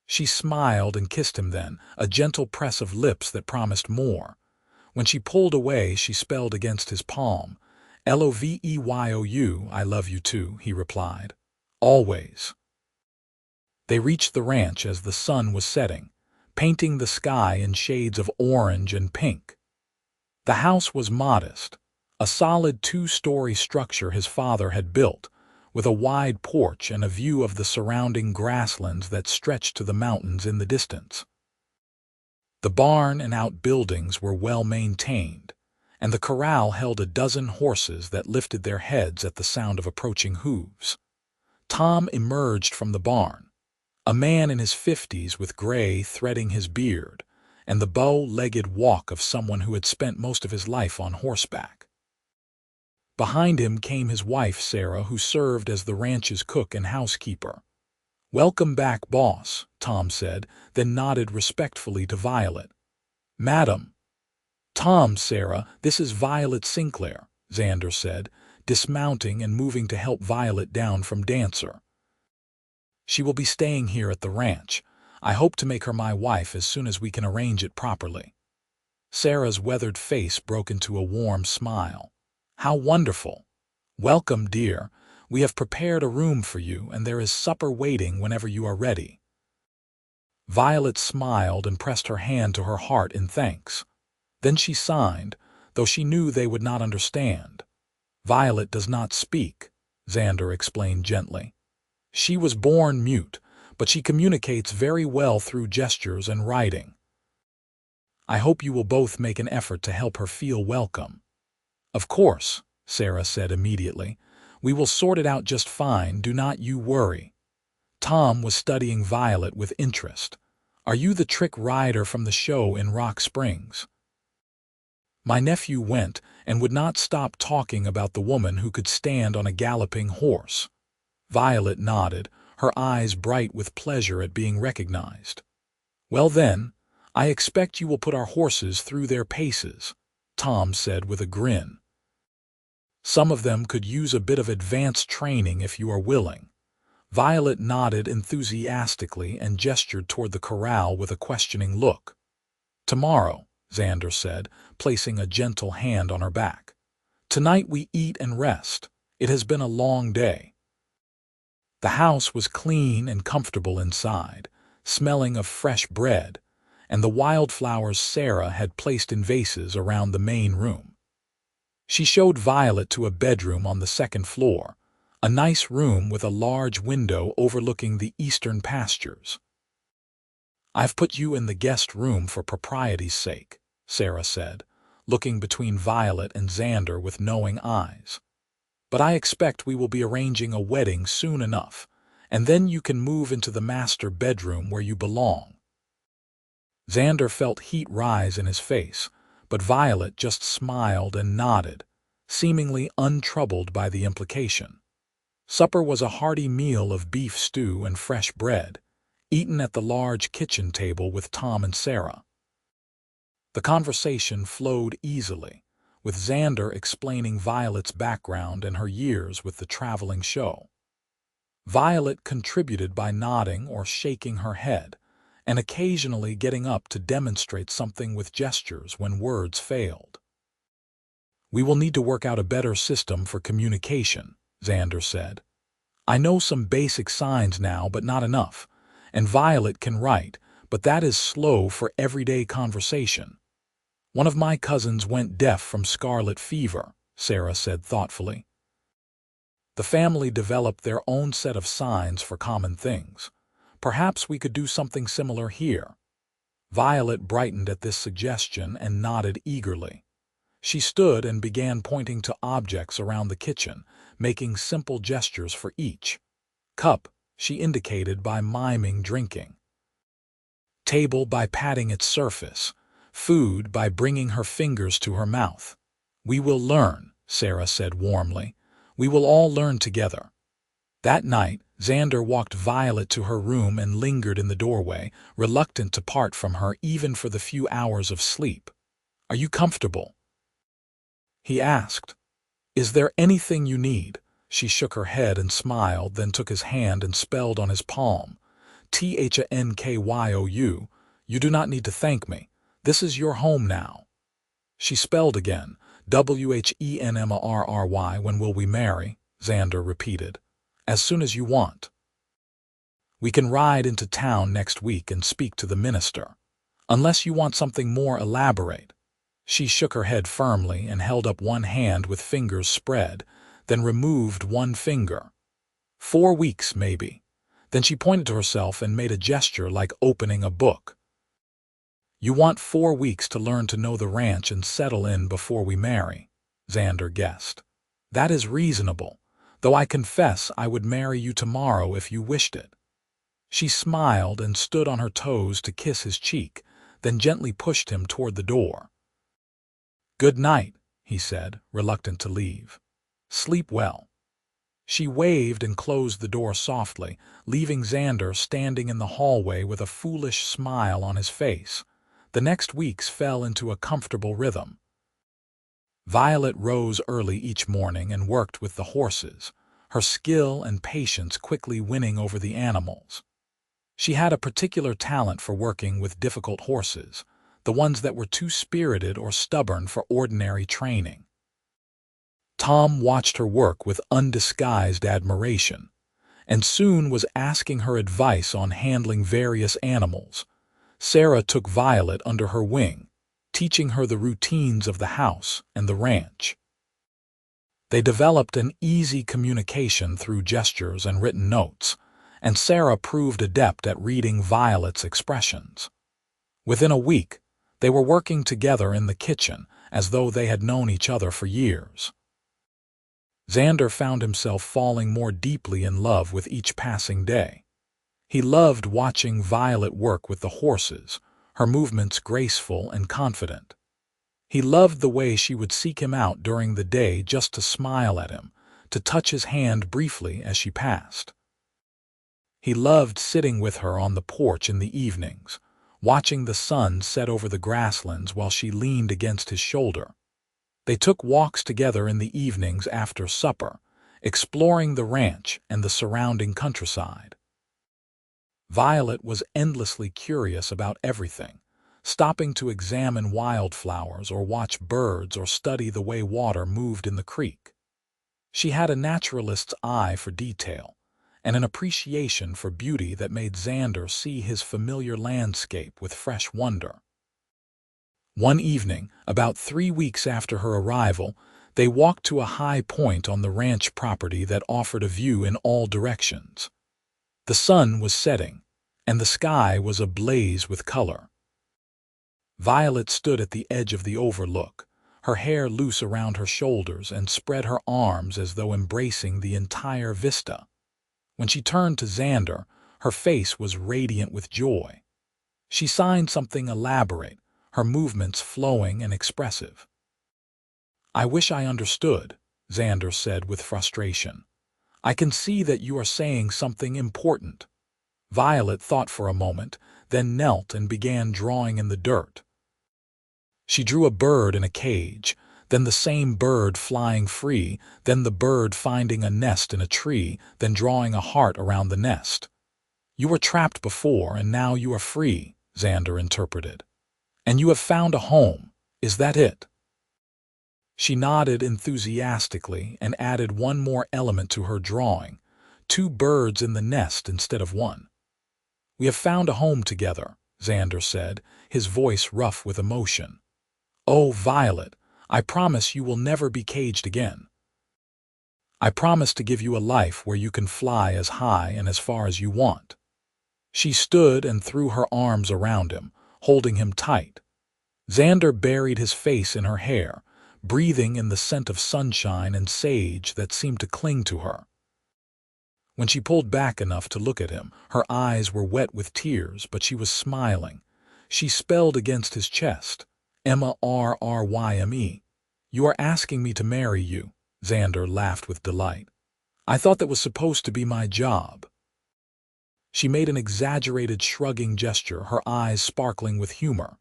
Speaker 1: She smiled and kissed him then, a gentle press of lips that promised more. When she pulled away, she spelled against his palm, "LOVEYOU, I love you too," he replied. "Always." They reached the ranch as the sun was setting, painting the sky in shades of orange and pink. The house was modest, a solid 2-story structure his father had built, with a wide porch and a view of the surrounding grasslands that stretched to the mountains in the distance. The barn and outbuildings were well maintained, and the corral held a dozen horses that lifted their heads at the sound of approaching hooves. Tom emerged from the barn, a man in his 50s with gray threading his beard, and the bow-legged walk of someone who had spent most of his life on horseback. Behind him came his wife, Sarah, who served as the ranch's cook and housekeeper. "Welcome back, boss," Tom said, then nodded respectfully to Violet. "Madam." "Tom, Sarah, this is Violet Sinclair," Xander said, dismounting and moving to help Violet down from Dancer. "She will be staying here at the ranch. I hope to make her my wife as soon as we can arrange it properly." Sarah's weathered face broke into a warm smile. "How wonderful! Welcome, dear. We have prepared a room for you, and there is supper waiting whenever you are ready." Violet smiled and pressed her hand to her heart in thanks. Then she signed, though she knew they would not understand. "Violet does not speak," Xander explained gently. She was born mute, but she communicates very well through gestures and writing. I hope you will both make an effort to help her feel welcome. Of course, Sarah said immediately. We will sort it out just fine, do not you worry. Tom was studying Violet with interest. Are you the trick rider from the show in Rock Springs? My nephew went and would not stop talking about the woman who could stand on a galloping horse. Violet nodded, her eyes bright with pleasure at being recognized. Well then, I expect you will put our horses through their paces, Tom said with a grin. Some of them could use a bit of advanced training if you are willing. Violet nodded enthusiastically and gestured toward the corral with a questioning look. Tomorrow, Xander said, placing a gentle hand on her back. Tonight we eat and rest. It has been a long day. The house was clean and comfortable inside, smelling of fresh bread, and the wildflowers Sarah had placed in vases around the main room. She showed Violet to a bedroom on the second floor, a nice room with a large window overlooking the eastern pastures. I've put you in the guest room for propriety's sake, Sarah said, looking between Violet and Xander with knowing eyes. But I expect we will be arranging a wedding soon enough, and then you can move into the master bedroom where you belong. Xander felt heat rise in his face, but Violet just smiled and nodded, seemingly untroubled by the implication. Supper was a hearty meal of beef stew and fresh bread, eaten at the large kitchen table with Tom and Sarah. The conversation flowed easily, with Xander explaining Violet's background and her years with the traveling show. Violet contributed by nodding or shaking her head, and occasionally getting up to demonstrate something with gestures when words failed. We will need to work out a better system for communication, Xander said. I know some basic signs now, but not enough, and Violet can write, but that is slow for everyday conversation. One of my cousins went deaf from scarlet fever, Sarah said thoughtfully. The family developed their own set of signs for common things. Perhaps we could do something similar here. Violet brightened at this suggestion and nodded eagerly. She stood and began pointing to objects around the kitchen, making simple gestures for each. Cup, she indicated by miming drinking. Table by patting its surface. Food by bringing her fingers to her mouth. We will learn, Sarah said warmly. We will all learn together. That night, Xander walked Violet to her room and lingered in the doorway, reluctant to part from her even for the few hours of sleep. Are you comfortable? He asked. Is there anything you need? She shook her head and smiled, then took his hand and spelled on his palm. Thankyu. You do not need to thank me. This is your home now. She spelled again. Whenmrry. When will we marry? Xander repeated. As soon as you want. We can ride into town next week and speak to the minister. Unless you want something more elaborate. She shook her head firmly and held up one hand with fingers spread, then removed one finger. 4 weeks, maybe. Then she pointed to herself and made a gesture like opening a book. You want 4 weeks to learn to know the ranch and settle in before we marry, Xander guessed. That is reasonable, though I confess I would marry you tomorrow if you wished it. She smiled and stood on her toes to kiss his cheek, then gently pushed him toward the door. Good night, he said, reluctant to leave. Sleep well. She waved and closed the door softly, leaving Xander standing in the hallway with a foolish smile on his face. The next weeks fell into a comfortable rhythm. Violet rose early each morning and worked with the horses, her skill and patience quickly winning over the animals. She had a particular talent for working with difficult horses, the ones that were too spirited or stubborn for ordinary training. Tom watched her work with undisguised admiration, and soon was asking her advice on handling various animals. Sarah took Violet under her wing, teaching her the routines of the house and the ranch. They developed an easy communication through gestures and written notes, and Sarah proved adept at reading Violet's expressions. Within a week, they were working together in the kitchen as though they had known each other for years. Xander found himself falling more deeply in love with each passing day. He loved watching Violet work with the horses, her movements graceful and confident. He loved the way she would seek him out during the day just to smile at him, to touch his hand briefly as she passed. He loved sitting with her on the porch in the evenings, watching the sun set over the grasslands while she leaned against his shoulder. They took walks together in the evenings after supper, exploring the ranch and the surrounding countryside. Violet was endlessly curious about everything, stopping to examine wildflowers or watch birds or study the way water moved in the creek. She had a naturalist's eye for detail and an appreciation for beauty that made Xander see his familiar landscape with fresh wonder. One evening, about 3 weeks after her arrival, they walked to a high point on the ranch property that offered a view in all directions. The sun was setting, and the sky was ablaze with color. Violet stood at the edge of the overlook, her hair loose around her shoulders, and spread her arms as though embracing the entire vista. When she turned to Xander, her face was radiant with joy. She signed something elaborate, her movements flowing and expressive. "I wish I understood," Xander said with frustration. "I can see that you are saying something important." Violet thought for a moment, then knelt and began drawing in the dirt. She drew a bird in a cage, then the same bird flying free, then the bird finding a nest in a tree, then drawing a heart around the nest. "You were trapped before, and now you are free," Xander interpreted. "And you have found a home, is that it?" She nodded enthusiastically and added one more element to her drawing, 2 birds in the nest instead of 1. "We have found a home together," Xander said, his voice rough with emotion. "Oh, Violet, I promise you will never be caged again. I promise to give you a life where you can fly as high and as far as you want." She stood and threw her arms around him, holding him tight. Xander buried his face in her hair, breathing in the scent of sunshine and sage that seemed to cling to her. When she pulled back enough to look at him, her eyes were wet with tears, but she was smiling. She spelled against his chest, "M-A-R-R-Y-M-E. "You are asking me to marry you," Xander laughed with delight. "I thought that was supposed to be my job." She made an exaggerated shrugging gesture, her eyes sparkling with humor.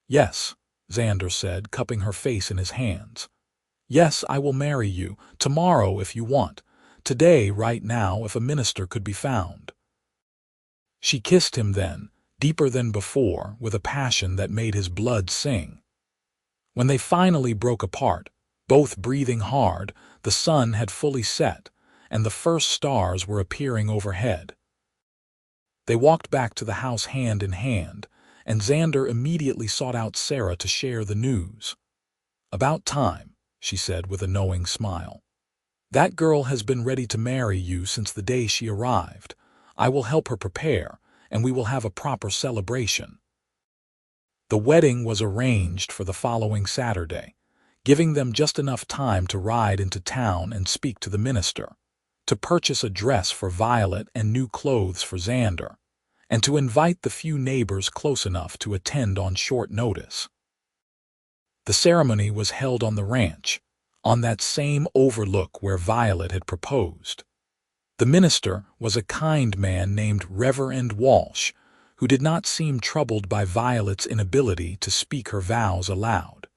Speaker 1: "Yes," Xander said, cupping her face in his hands. "Yes, I will marry you, tomorrow if you want, today, right now, if a minister could be found." She kissed him then, deeper than before, with a passion that made his blood sing. When they finally broke apart, both breathing hard, the sun had fully set, and the first stars were appearing overhead. They walked back to the house hand in hand, and Xander immediately sought out Sarah to share the news. "About time," she said with a knowing smile. "That girl has been ready to marry you since the day she arrived. I will help her prepare, and we will have a proper celebration." The wedding was arranged for the following Saturday, giving them just enough time to ride into town and speak to the minister, to purchase a dress for Violet and new clothes for Xander, and to invite the few neighbors close enough to attend on short notice. The ceremony was held on the ranch, on that same overlook where Violet had proposed. The minister was a kind man named Reverend Walsh, who did not seem troubled by Violet's inability to speak her vows aloud.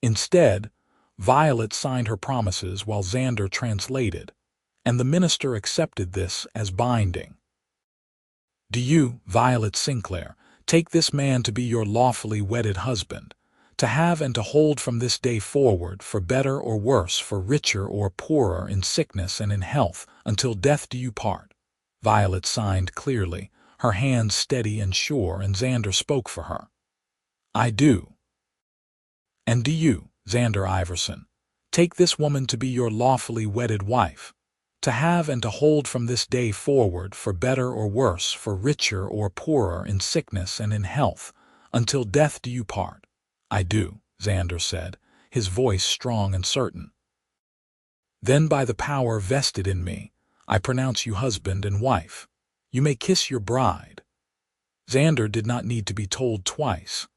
Speaker 1: Instead, Violet signed her promises while Xander translated, and the minister accepted this as binding. "Do you, Violet Sinclair, take this man to be your lawfully wedded husband, to have and to hold from this day forward, for better or worse, for richer or poorer, in sickness and in health, until death do you part?" Violet signed clearly, her hands steady and sure, and Xander spoke for her. "I do." "And do you, Xander Iverson, Take this woman to be your lawfully wedded wife, to have and to hold from this day forward, for better or worse, for richer or poorer, in sickness and in health, until death do you part." "I do," Xander said, his voice strong and certain. "Then by the power vested in me, I pronounce you husband and wife. You may kiss your bride." Xander did not need to be told twice.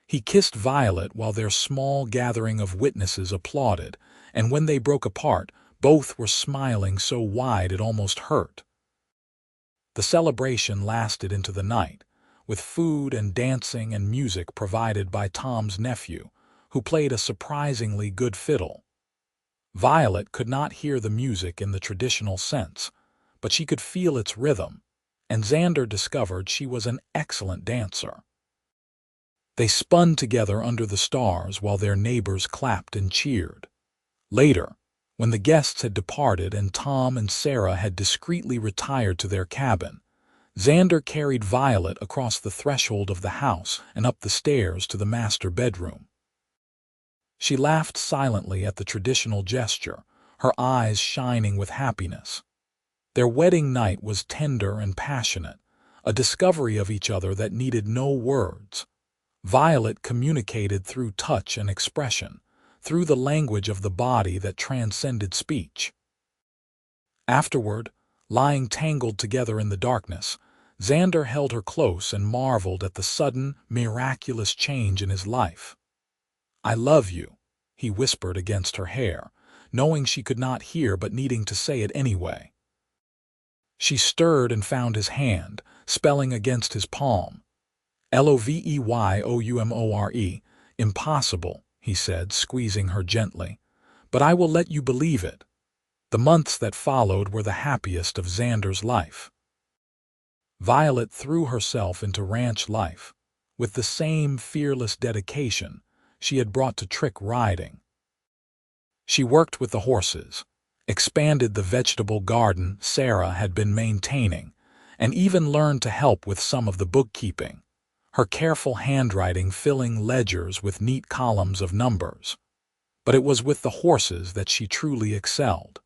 Speaker 1: He kissed Violet while their small gathering of witnesses applauded, and when they broke apart, both were smiling so wide it almost hurt. The celebration lasted into the night, with food and dancing and music provided by Tom's nephew, who played a surprisingly good fiddle. Violet could not hear the music in the traditional sense, but she could feel its rhythm, and Xander discovered she was an excellent dancer. They spun together under the stars while their neighbors clapped and cheered. Later, when the guests had departed and Tom and Sarah had discreetly retired to their cabin, Xander carried Violet across the threshold of the house and up the stairs to the master bedroom. She laughed silently at the traditional gesture, her eyes shining with happiness. Their wedding night was tender and passionate, a discovery of each other that needed no words. Violet communicated through touch and expression, through the language of the body that transcended speech. Afterward, lying tangled together in the darkness, Xander held her close and marveled at the sudden, miraculous change in his life. "I love you," he whispered against her hair, knowing she could not hear but needing to say it anyway. She stirred and found his hand, spelling against his palm. "Loveyoumore, impossible," he said, squeezing her gently. "But I will let you believe it." The months that followed were the happiest of Xander's life. Violet threw herself into ranch life, with the same fearless dedication she had brought to trick riding. She worked with the horses, expanded the vegetable garden Sarah had been maintaining, and even learned to help with some of the bookkeeping, her careful handwriting filling ledgers with neat columns of numbers. But it was with the horses that she truly excelled.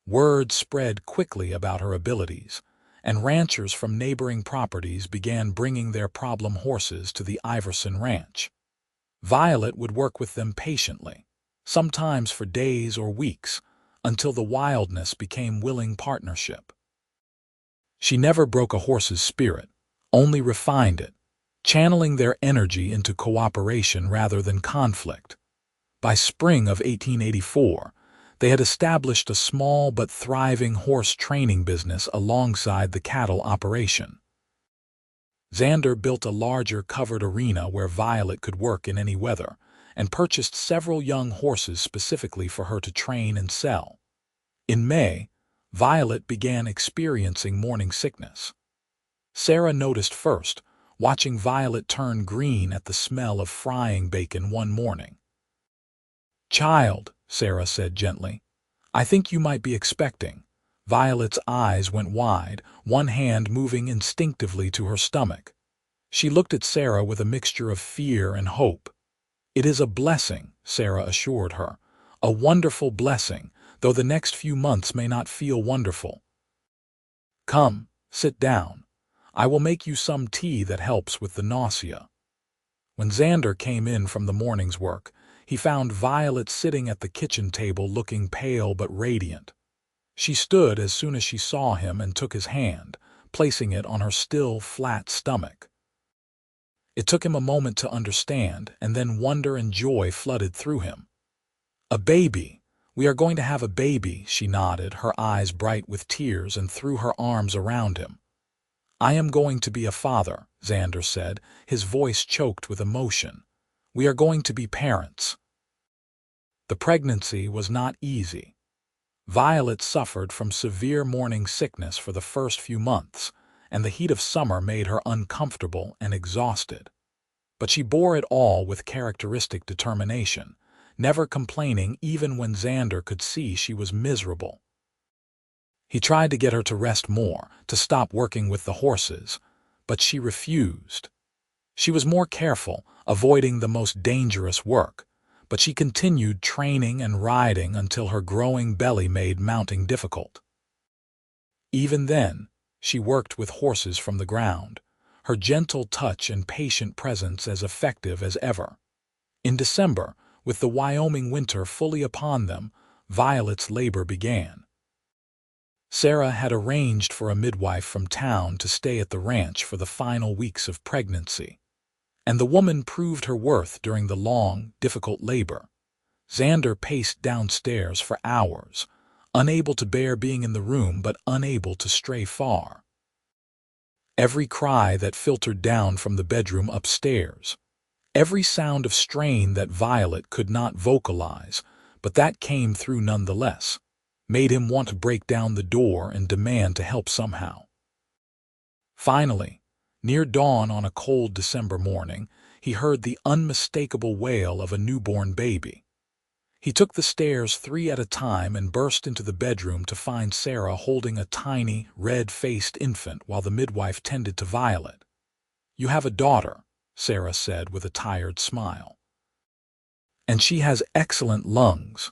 Speaker 1: Word spread quickly about her abilities, and ranchers from neighboring properties began bringing their problem horses to the Iverson ranch. Violet would work with them patiently, sometimes for days or weeks, until the wildness became willing partnership. She never broke a horse's spirit, only refined it, channeling their energy into cooperation rather than conflict. By spring of 1884, they had established a small but thriving horse training business alongside the cattle operation. Xander built a larger covered arena where Violet could work in any weather, and purchased several young horses specifically for her to train and sell. In May, Violet began experiencing morning sickness. Sarah noticed first, watching Violet turn green at the smell of frying bacon one morning. "Child," Sarah said gently, "I think you might be expecting." Violet's eyes went wide, one hand moving instinctively to her stomach. She looked at Sarah with a mixture of fear and hope. "It is a blessing," Sarah assured her, "a wonderful blessing, though the next few months may not feel wonderful. Come, sit down. I will make you some tea that helps with the nausea." When Xander came in from the morning's work, he found Violet sitting at the kitchen table looking pale but radiant. She stood as soon as she saw him and took his hand, placing it on her still, flat stomach. It took him a moment to understand, and then wonder and joy flooded through him. "A baby! We are going to have a baby," she nodded, her eyes bright with tears, and threw her arms around him. "I am going to be a father," Xander said, his voice choked with emotion. "We are going to be parents." The pregnancy was not easy. Violet suffered from severe morning sickness for the first few months, and the heat of summer made her uncomfortable and exhausted. But she bore it all with characteristic determination, never complaining even when Xander could see she was miserable. He tried to get her to rest more, to stop working with the horses, but she refused. She was more careful, avoiding the most dangerous work, but she continued training and riding until her growing belly made mounting difficult. Even then, she worked with horses from the ground, her gentle touch and patient presence as effective as ever. In December, with the Wyoming winter fully upon them, Violet's labor began. Sarah had arranged for a midwife from town to stay at the ranch for the final weeks of pregnancy, and the woman proved her worth during the long, difficult labor. Xander paced downstairs for hours, unable to bear being in the room but unable to stray far. Every cry that filtered down from the bedroom upstairs, every sound of strain that Violet could not vocalize, but that came through nonetheless, made him want to break down the door and demand to help somehow. Finally, near dawn on a cold December morning, he heard the unmistakable wail of a newborn baby. He took the stairs 3 at a time and burst into the bedroom to find Sarah holding a tiny, red-faced infant while the midwife tended to Violet. "You have a daughter," Sarah said with a tired smile. "And she has excellent lungs."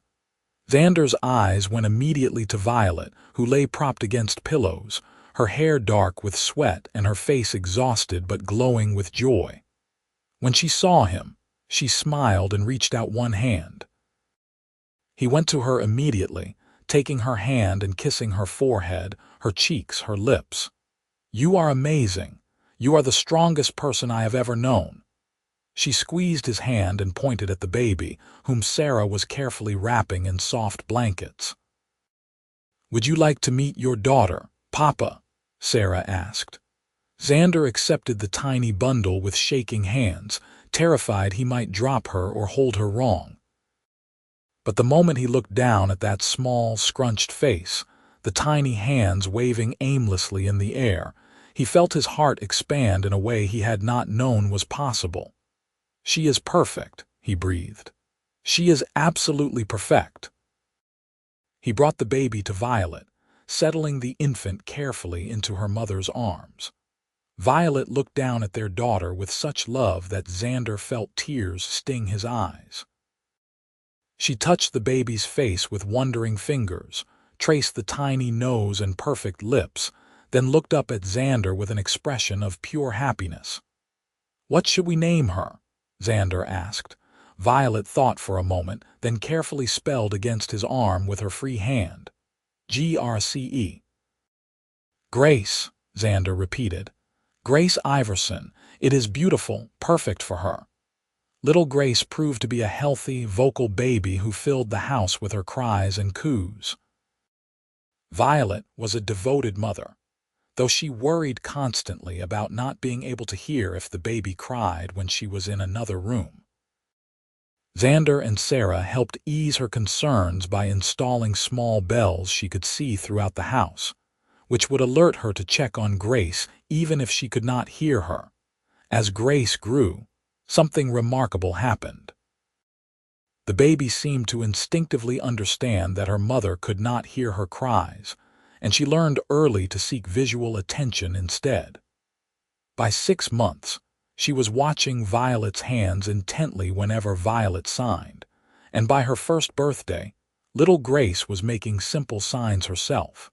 Speaker 1: Xander's eyes went immediately to Violet, who lay propped against pillows, her hair dark with sweat and her face exhausted but glowing with joy. When she saw him, she smiled and reached out one hand. He went to her immediately, taking her hand and kissing her forehead, her cheeks, her lips. "You are amazing. You are the strongest person I have ever known." She squeezed his hand and pointed at the baby, whom Sarah was carefully wrapping in soft blankets. "Would you like to meet your daughter, Papa?" Sarah asked. Xander accepted the tiny bundle with shaking hands, terrified he might drop her or hold her wrong. But the moment he looked down at that small, scrunched face, the tiny hands waving aimlessly in the air, he felt his heart expand in a way he had not known was possible. "She is perfect," he breathed. "She is absolutely perfect." He brought the baby to Violet, settling the infant carefully into her mother's arms. Violet looked down at their daughter with such love that Xander felt tears sting his eyes. She touched the baby's face with wondering fingers, traced the tiny nose and perfect lips, then looked up at Xander with an expression of pure happiness. "What should we name her?" Xander asked. Violet thought for a moment, then carefully spelled against his arm with her free hand. Grace. "Grace," Xander repeated. "Grace Iverson. It is beautiful, perfect for her." Little Grace proved to be a healthy, vocal baby who filled the house with her cries and coos. Violet was a devoted mother, though she worried constantly about not being able to hear if the baby cried when she was in another room. Xander and Sarah helped ease her concerns by installing small bells she could see throughout the house, which would alert her to check on Grace even if she could not hear her. As Grace grew, something remarkable happened. The baby seemed to instinctively understand that her mother could not hear her cries, and she learned early to seek visual attention instead. By 6 months, she was watching Violet's hands intently whenever Violet signed, and by her first birthday, little Grace was making simple signs herself.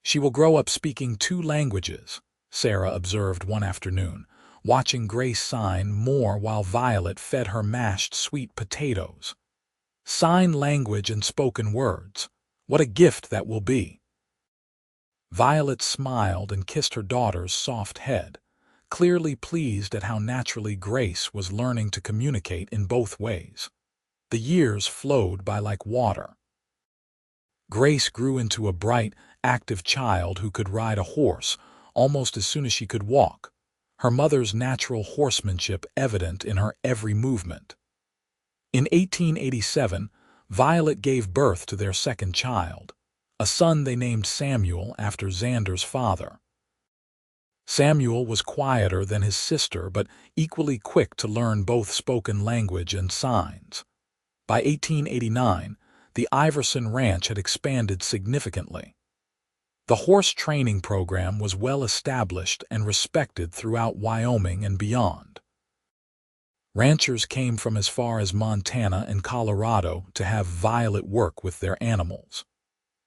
Speaker 1: "She will grow up speaking 2 languages, Sarah observed one afternoon, watching Grace sign more while Violet fed her mashed sweet potatoes. "Sign language and spoken words. What a gift that will be." Violet smiled and kissed her daughter's soft head, clearly pleased at how naturally Grace was learning to communicate in both ways. The years flowed by like water. Grace grew into a bright, active child who could ride a horse almost as soon as she could walk, her mother's natural horsemanship evident in her every movement. In 1887, Violet gave birth to their second child, a son they named Samuel after Xander's father. Samuel was quieter than his sister but equally quick to learn both spoken language and signs. By 1889, the Iverson Ranch had expanded significantly. The horse training program was well established and respected throughout Wyoming and beyond. Ranchers came from as far as Montana and Colorado to have Violet work with their animals.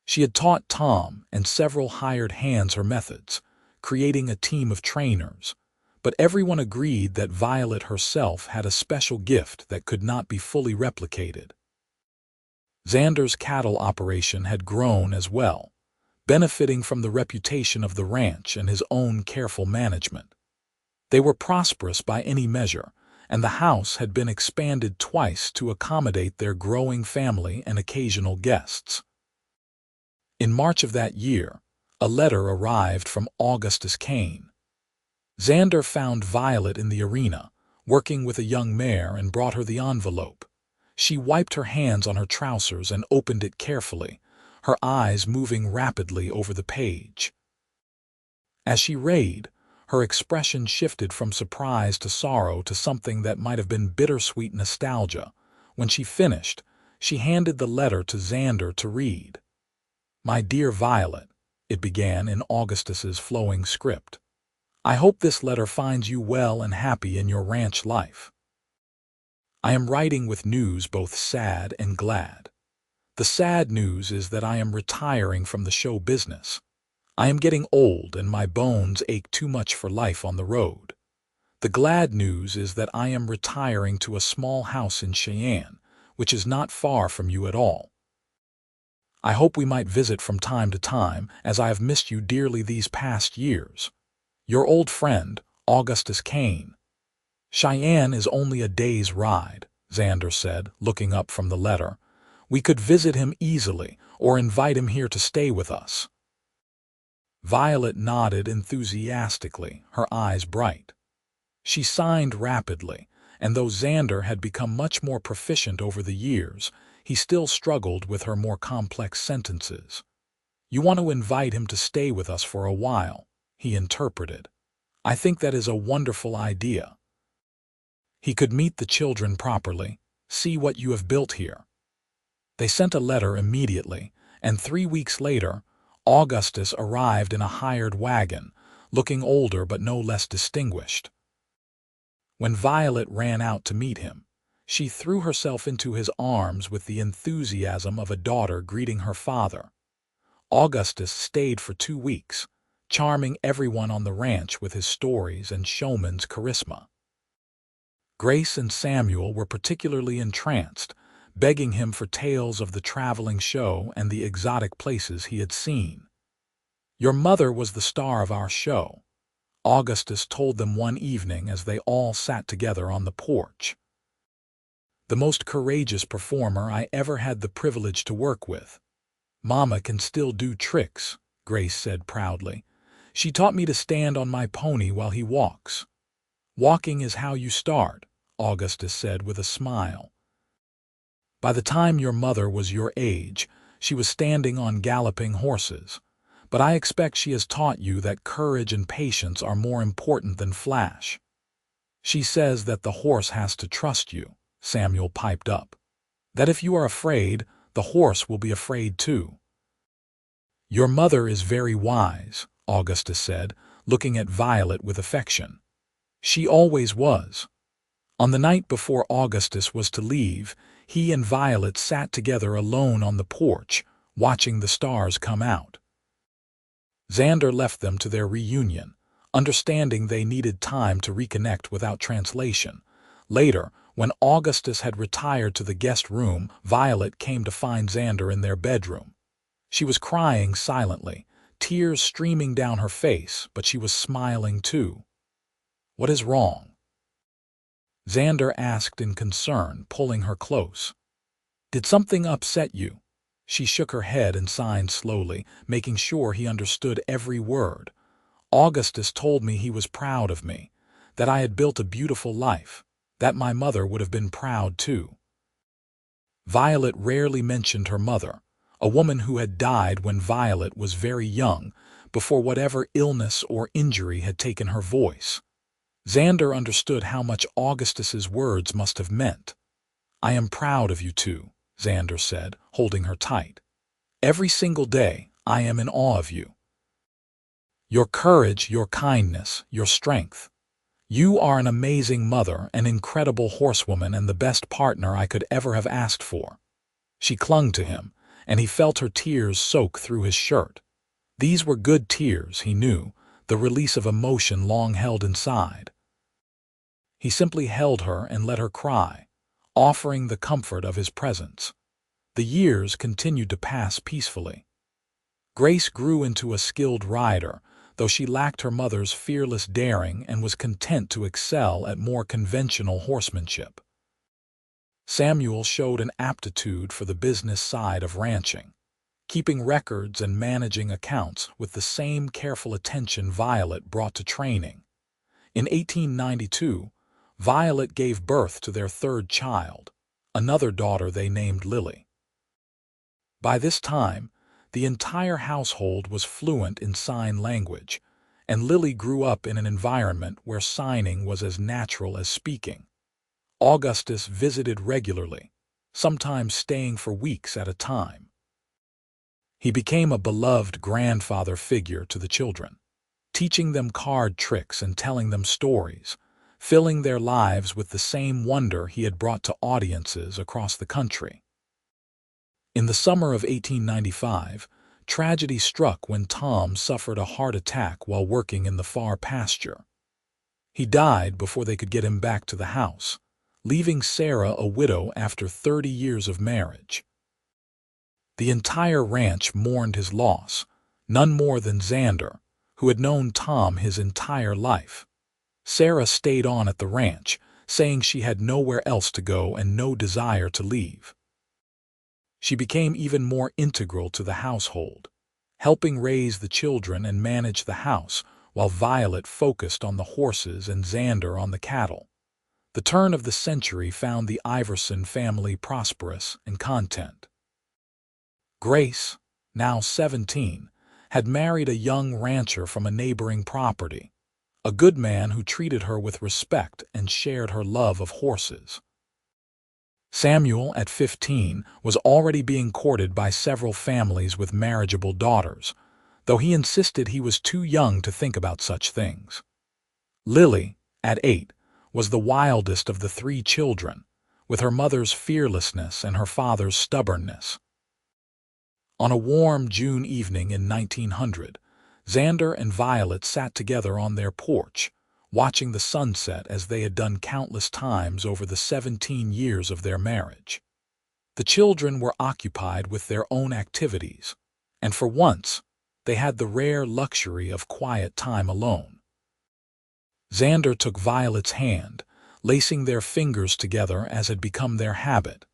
Speaker 1: She had taught Tom and several hired hands her methods, creating a team of trainers, but everyone agreed that Violet herself had a special gift that could not be fully replicated. Xander's cattle operation had grown as well, benefiting from the reputation of the ranch and his own careful management. They were prosperous by any measure, and the house had been expanded twice to accommodate their growing family and occasional guests. In March of that year, a letter arrived from Augustus Kane. Xander found Violet in the arena, working with a young mare, and brought her the envelope. She wiped her hands on her trousers and opened it carefully, her eyes moving rapidly over the page. As she read, her expression shifted from surprise to sorrow to something that might have been bittersweet nostalgia. When she finished, she handed the letter to Xander to read. "My dear Violet," it began in Augustus's flowing script, "I hope this letter finds you well and happy in your ranch life. I am writing with news both sad and glad. The sad news is that I am retiring from the show business. I am getting old and my bones ache too much for life on the road. The glad news is that I am retiring to a small house in Cheyenne, which is not far from you at all. I hope we might visit from time to time, as I have missed you dearly these past years. Your old friend, Augustus Kane." "Cheyenne is only a day's ride," Xander said, looking up from the letter. "We could visit him easily, or invite him here to stay with us." Violet nodded enthusiastically, her eyes bright. She signed rapidly, and though Xander had become much more proficient over the years, he still struggled with her more complex sentences. "You want to invite him to stay with us for a while," he interpreted. "I think that is a wonderful idea. He could meet the children properly, see what you have built here." They sent a letter immediately, and 3 weeks later, Augustus arrived in a hired wagon, looking older but no less distinguished. When Violet ran out to meet him, she threw herself into his arms with the enthusiasm of a daughter greeting her father. Augustus stayed for 2 weeks, charming everyone on the ranch with his stories and showman's charisma. Grace and Samuel were particularly entranced, begging him for tales of the traveling show and the exotic places he had seen. "Your mother was the star of our show," Augustus told them one evening as they all sat together on the porch. "The most courageous performer I ever had the privilege to work with. Mama can still do tricks," Grace said proudly. "She taught me to stand on my pony while he walks." "Walking is how you start," Augustus said with a smile. "By the time your mother was your age, she was standing on galloping horses. But I expect she has taught you that courage and patience are more important than flash." "She says that the horse has to trust you," Samuel piped up. "That if you are afraid, the horse will be afraid too." "Your mother is very wise," Augustus said, looking at Violet with affection. "She always was." On the night before Augustus was to leave, he and Violet sat together alone on the porch, watching the stars come out. Xander left them to their reunion, understanding they needed time to reconnect without translation. Later, when Augustus had retired to the guest room, Violet came to find Xander in their bedroom. She was crying silently, tears streaming down her face, but she was smiling too. "What is wrong?" Xander asked in concern, pulling her close. "Did something upset you?" She shook her head and signed slowly, making sure he understood every word. "Augustus told me he was proud of me, that I had built a beautiful life, that my mother would have been proud too." Violet rarely mentioned her mother, a woman who had died when Violet was very young, before whatever illness or injury had taken her voice. Xander understood how much Augustus's words must have meant. "I am proud of you too," Xander said, holding her tight. "Every single day, I am in awe of you. Your courage, your kindness, your strength. You are an amazing mother, an incredible horsewoman, and the best partner I could ever have asked for." She clung to him, and he felt her tears soak through his shirt. These were good tears, he knew, the release of emotion long held inside. He simply held her and let her cry, offering the comfort of his presence. The years continued to pass peacefully. Grace grew into a skilled rider, though she lacked her mother's fearless daring and was content to excel at more conventional horsemanship. Samuel showed an aptitude for the business side of ranching, keeping records and managing accounts with the same careful attention Violet brought to training. In 1892, Violet gave birth to their third child, another daughter they named Lily. By this time, the entire household was fluent in sign language, and Lily grew up in an environment where signing was as natural as speaking. Augustus visited regularly, sometimes staying for weeks at a time. He became a beloved grandfather figure to the children, teaching them card tricks and telling them stories, filling their lives with the same wonder he had brought to audiences across the country. In the summer of 1895, tragedy struck when Tom suffered a heart attack while working in the far pasture. He died before they could get him back to the house, leaving Sarah a widow after 30 years of marriage. The entire ranch mourned his loss, none more than Xander, who had known Tom his entire life. Sarah stayed on at the ranch, saying she had nowhere else to go and no desire to leave. She became even more integral to the household, helping raise the children and manage the house, while Violet focused on the horses and Xander on the cattle. The turn of the century found the Iverson family prosperous and content. Grace, now 17, had married a young rancher from a neighboring property, a good man who treated her with respect and shared her love of horses. Samuel, at 15, was already being courted by several families with marriageable daughters, though he insisted he was too young to think about such things. Lily, at 8, was the wildest of the three children, with her mother's fearlessness and her father's stubbornness. On a warm June evening in 1900, Xander and Violet sat together on their porch, watching the sunset as they had done countless times over the 17 years of their marriage. The children were occupied with their own activities, and for once, they had the rare luxury of quiet time alone. Xander took Violet's hand, lacing their fingers together as had become their habit.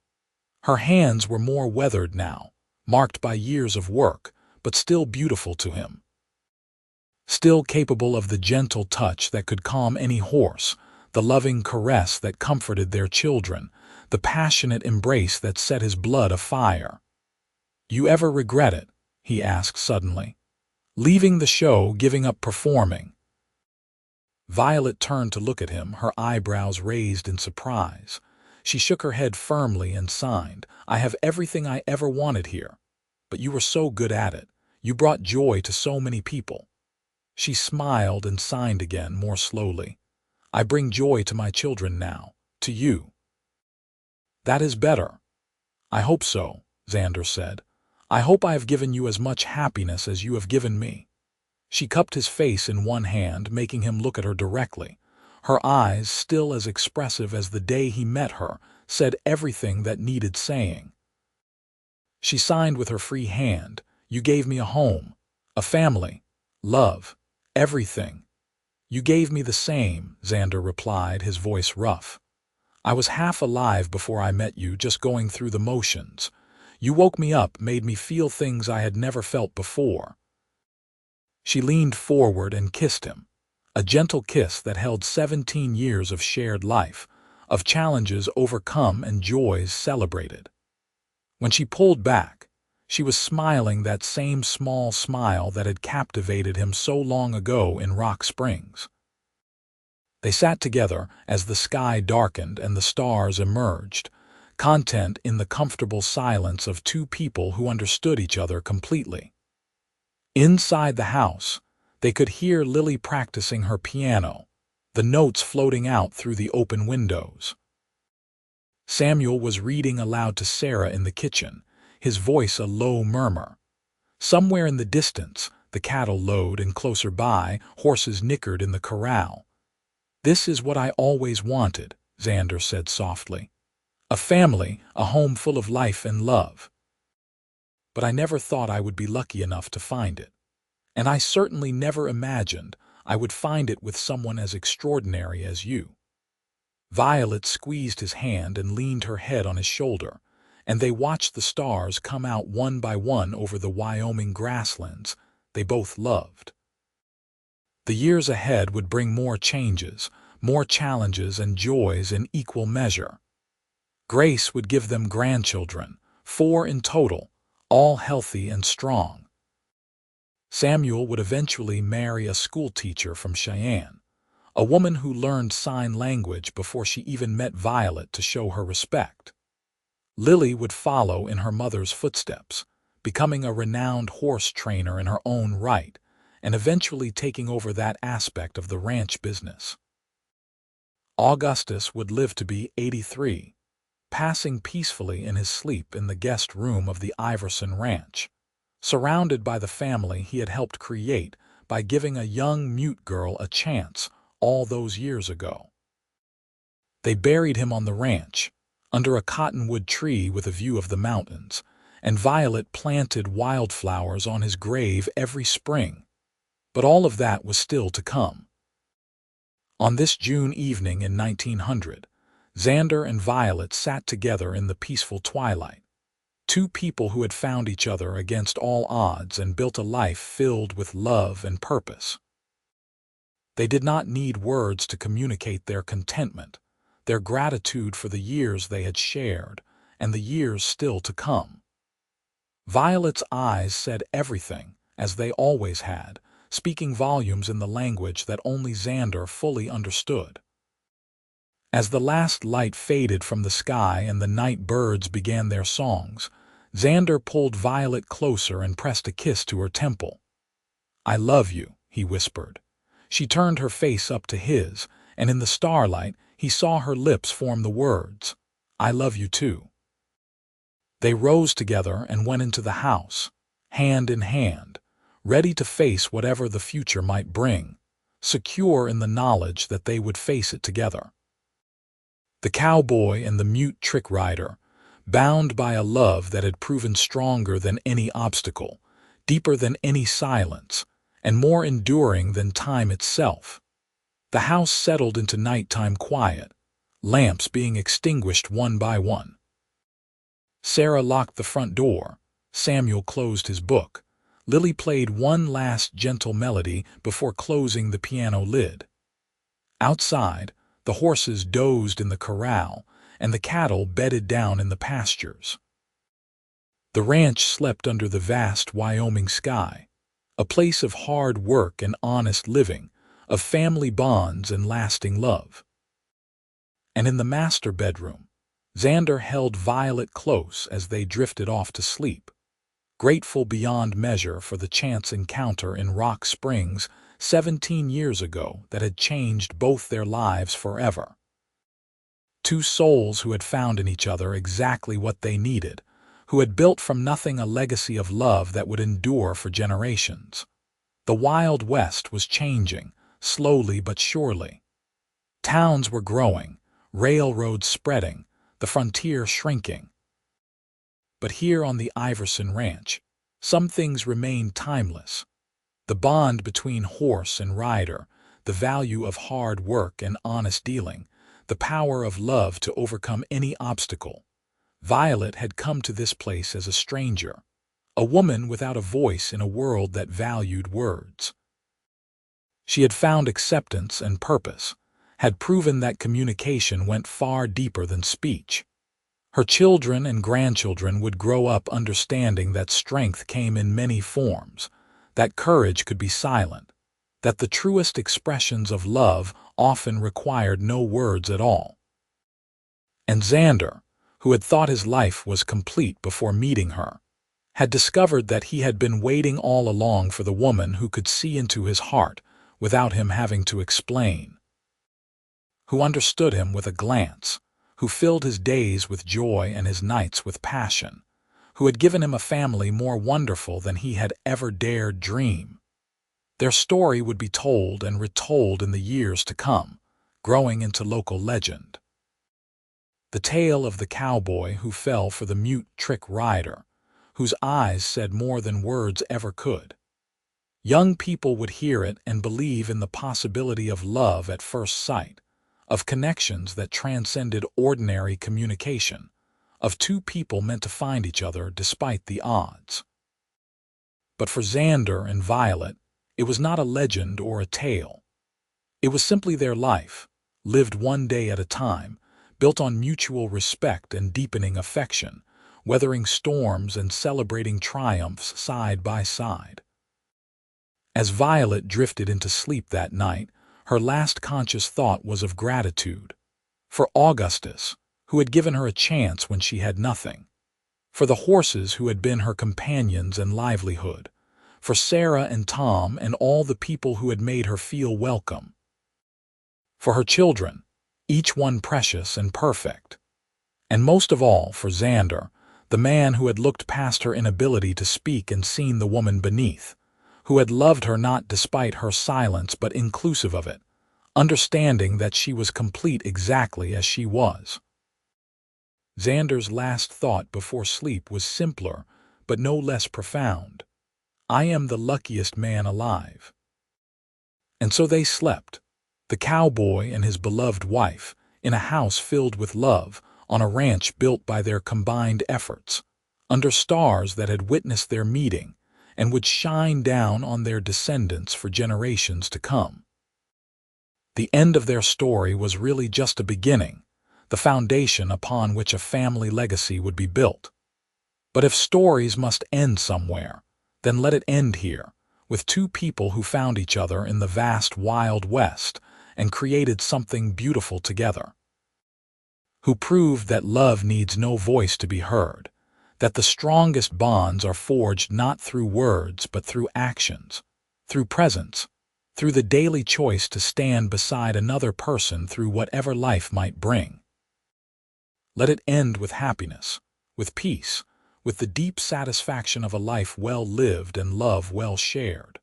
Speaker 1: Her hands were more weathered now, marked by years of work, but still beautiful to him. Still capable of the gentle touch that could calm any horse, the loving caress that comforted their children, the passionate embrace that set his blood afire. "You ever regret it?" he asked suddenly. "Leaving the show, giving up performing?" Violet turned to look at him, her eyebrows raised in surprise. She shook her head firmly and signed, "I have everything I ever wanted here. But you were so good at it. You brought joy to so many people." She smiled and signed again, more slowly. "I bring joy to my children now, to you." "That is better." "I hope so," Xander said. "I hope I have given you as much happiness as you have given me." She cupped his face in one hand, making him look at her directly. Her eyes, still as expressive as the day he met her, said everything that needed saying. She signed with her free hand, "You gave me a home, a family, love, everything." "You gave me the same," Xander replied, his voice rough. "I was half alive before I met you, just going through the motions. You woke me up, made me feel things I had never felt before." She leaned forward and kissed him, a gentle kiss that held 17 years of shared life, of challenges overcome and joys celebrated. When she pulled back, she was smiling that same small smile that had captivated him so long ago in Rock Springs. They sat together as the sky darkened and the stars emerged, content in the comfortable silence of two people who understood each other completely. Inside the house, they could hear Lily practicing her piano, the notes floating out through the open windows. Samuel was reading aloud to Sarah in the kitchen, his voice a low murmur. Somewhere in the distance, the cattle lowed, and closer by, horses nickered in the corral. "This is what I always wanted," Xander said softly. "A family, a home full of life and love. But I never thought I would be lucky enough to find it. And I certainly never imagined I would find it with someone as extraordinary as you." Violet squeezed his hand and leaned her head on his shoulder, and they watched the stars come out one by one over the Wyoming grasslands they both loved. The years ahead would bring more changes, more challenges and joys in equal measure. Grace would give them grandchildren, 4 in total, all healthy and strong. Samuel would eventually marry a schoolteacher from Cheyenne, a woman who learned sign language before she even met Violet to show her respect. Lily would follow in her mother's footsteps, becoming a renowned horse trainer in her own right, and eventually taking over that aspect of the ranch business. Augustus would live to be 83, passing peacefully in his sleep in the guest room of the Iverson ranch, surrounded by the family he had helped create by giving a young mute girl a chance all those years ago. They buried him on the ranch, under a cottonwood tree with a view of the mountains, and Violet planted wildflowers on his grave every spring. But all of that was still to come. On this June evening in 1900, Xander and Violet sat together in the peaceful twilight, two people who had found each other against all odds and built a life filled with love and purpose. They did not need words to communicate their contentment, their gratitude for the years they had shared and the years still to come. Violet's eyes said everything, as they always had, speaking volumes in the language that only Xander fully understood. As the last light faded from the sky and the night birds began their songs, Xander pulled Violet closer and pressed a kiss to her temple. "I love you," he whispered. She turned her face up to his, and in the starlight he saw her lips form the words, "I love you too." They rose together and went into the house, hand in hand, ready to face whatever the future might bring, secure in the knowledge that they would face it together. The cowboy and the mute trick rider, bound by a love that had proven stronger than any obstacle, deeper than any silence, and more enduring than time itself. The house settled into nighttime quiet, lamps being extinguished one by one. Sarah locked the front door, Samuel closed his book, Lily played one last gentle melody before closing the piano lid. Outside, the horses dozed in the corral, and the cattle bedded down in the pastures. The ranch slept under the vast Wyoming sky, a place of hard work and honest living, of family bonds and lasting love. And in the master bedroom, Xander held Violet close as they drifted off to sleep, grateful beyond measure for the chance encounter in Rock Springs 17 years ago that had changed both their lives forever. Two souls who had found in each other exactly what they needed, who had built from nothing a legacy of love that would endure for generations. The Wild West was changing, slowly but surely. Towns were growing, railroads spreading, the frontier shrinking. But here on the Iverson Ranch, some things remained timeless. The bond between horse and rider, the value of hard work and honest dealing, the power of love to overcome any obstacle. Violet had come to this place as a stranger, a woman without a voice in a world that valued words. She had found acceptance and purpose, had proven that communication went far deeper than speech. Her children and grandchildren would grow up understanding that strength came in many forms, that courage could be silent, that the truest expressions of love often required no words at all. And Xander, who had thought his life was complete before meeting her, had discovered that he had been waiting all along for the woman who could see into his heart without him having to explain. who understood him with a glance, who filled his days with joy and his nights with passion, who had given him a family more wonderful than he had ever dared dream. Their story would be told and retold in the years to come, growing into local legend. The tale of the cowboy who fell for the mute trick rider, whose eyes said more than words ever could. Young people would hear it and believe in the possibility of love at first sight, of connections that transcended ordinary communication, of two people meant to find each other despite the odds. But for Xander and Violet, it was not a legend or a tale. It was simply their life, lived one day at a time, built on mutual respect and deepening affection, weathering storms and celebrating triumphs side by side. As Violet drifted into sleep that night, her last conscious thought was of gratitude. For Augustus, who had given her a chance when she had nothing. For the horses who had been her companions and livelihood. For Sarah and Tom and all the people who had made her feel welcome. For her children, each one precious and perfect. And most of all for Xander, the man who had looked past her inability to speak and seen the woman beneath, who had loved her not despite her silence but inclusive of it, understanding that she was complete exactly as she was. Xander's last thought before sleep was simpler, but no less profound. I am the luckiest man alive. And so they slept, the cowboy and his beloved wife, in a house filled with love, on a ranch built by their combined efforts, under stars that had witnessed their meeting and would shine down on their descendants for generations to come. The end of their story was really just a beginning, the foundation upon which a family legacy would be built. But if stories must end somewhere, then let it end here, with two people who found each other in the vast Wild West and created something beautiful together. Who proved that love needs no voice to be heard, that the strongest bonds are forged not through words but through actions, through presence, through the daily choice to stand beside another person through whatever life might bring. Let it end with happiness, with peace, with the deep satisfaction of a life well lived and love well shared.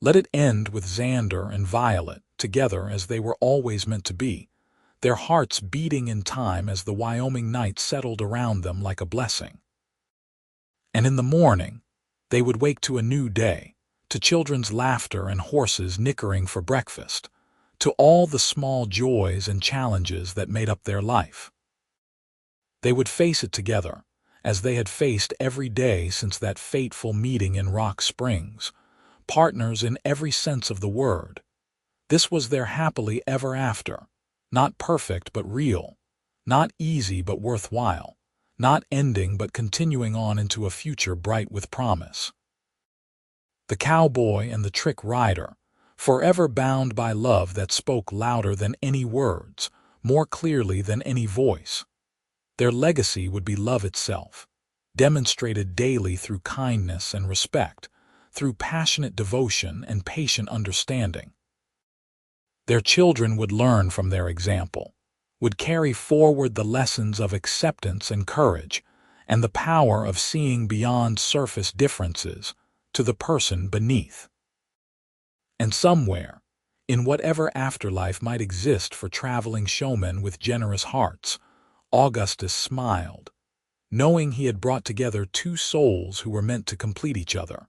Speaker 1: Let it end with Xander and Violet together as they were always meant to be, their hearts beating in time as the Wyoming night settled around them like a blessing. And in the morning, they would wake to a new day, to children's laughter and horses nickering for breakfast, to all the small joys and challenges that made up their life. They would face it together, as they had faced every day since that fateful meeting in Rock Springs, partners in every sense of the word. This was their happily ever after, not perfect but real, not easy but worthwhile, not ending but continuing on into a future bright with promise. The cowboy and the trick rider, forever bound by love that spoke louder than any words, more clearly than any voice. Their legacy would be love itself, demonstrated daily through kindness and respect, through passionate devotion and patient understanding. Their children would learn from their example, would carry forward the lessons of acceptance and courage, and the power of seeing beyond surface differences to the person beneath. And somewhere, in whatever afterlife might exist for traveling showmen with generous hearts, Augustus smiled, knowing he had brought together two souls who were meant to complete each other.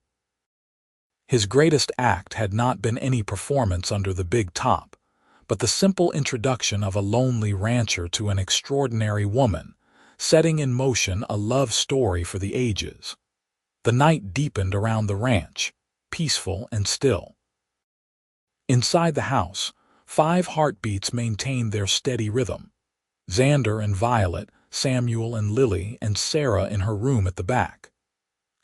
Speaker 1: His greatest act had not been any performance under the big top, but the simple introduction of a lonely rancher to an extraordinary woman, setting in motion a love story for the ages. The night deepened around the ranch, peaceful and still. Inside the house, 5 heartbeats maintained their steady rhythm. Xander and Violet, Samuel and Lily, and Sarah in her room at the back.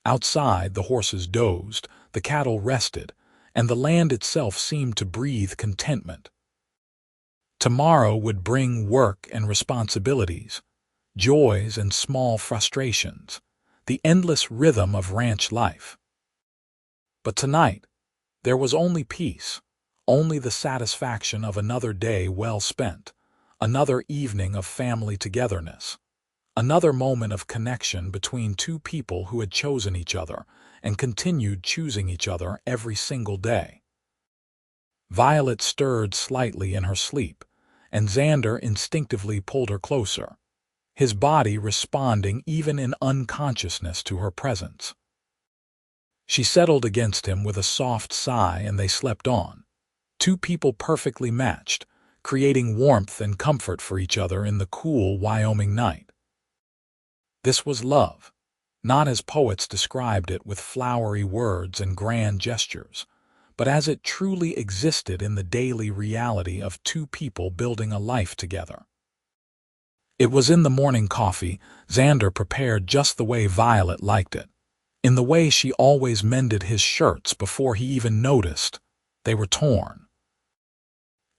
Speaker 1: Outside, the horses dozed, the cattle rested, and the land itself seemed to breathe contentment. Tomorrow would bring work and responsibilities, joys and small frustrations, the endless rhythm of ranch life. But tonight, there was only peace, only the satisfaction of another day well spent, another evening of family togetherness, another moment of connection between two people who had chosen each other and continued choosing each other every single day. Violet stirred slightly in her sleep, and Xander instinctively pulled her closer, his body responding even in unconsciousness to her presence. She settled against him with a soft sigh, and they slept on, two people perfectly matched, creating warmth and comfort for each other in the cool Wyoming night. This was love, not as poets described it with flowery words and grand gestures, but as it truly existed in the daily reality of two people building a life together. It was in the morning coffee Xander prepared just the way Violet liked it, in the way she always mended his shirts before he even noticed they were torn.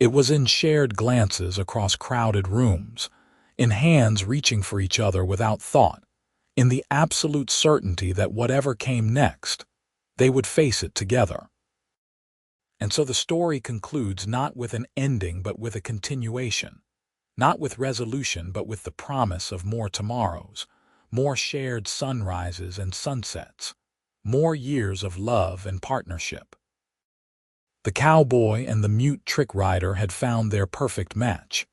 Speaker 1: It was in shared glances across crowded rooms, in hands reaching for each other without thought, in the absolute certainty that whatever came next, they would face it together. And so the story concludes not with an ending but with a continuation, not with resolution but with the promise of more tomorrows, more shared sunrises and sunsets, more years of love and partnership. The cowboy and the mute trick rider had found their perfect match,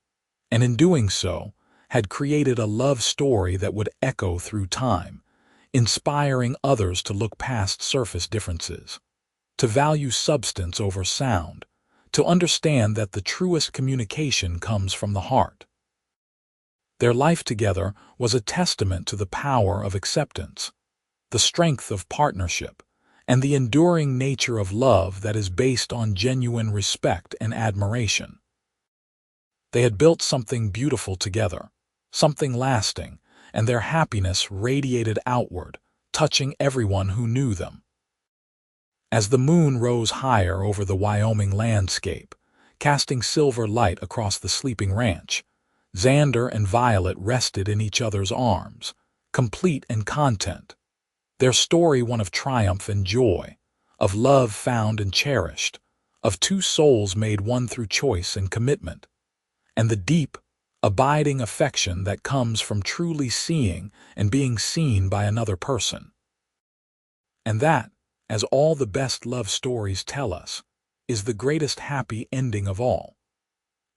Speaker 1: and in doing so, had created a love story that would echo through time, inspiring others to look past surface differences, to value substance over sound, to understand that the truest communication comes from the heart. Their life together was a testament to the power of acceptance, the strength of partnership, and the enduring nature of love that is based on genuine respect and admiration. They had built something beautiful together, something lasting, and their happiness radiated outward, touching everyone who knew them. As the moon rose higher over the Wyoming landscape, casting silver light across the sleeping ranch, Xander and Violet rested in each other's arms, complete and content, their story one of triumph and joy, of love found and cherished, of two souls made one through choice and commitment, and the deep, abiding affection that comes from truly seeing and being seen by another person. And that, as all the best love stories tell us, is the greatest happy ending of all.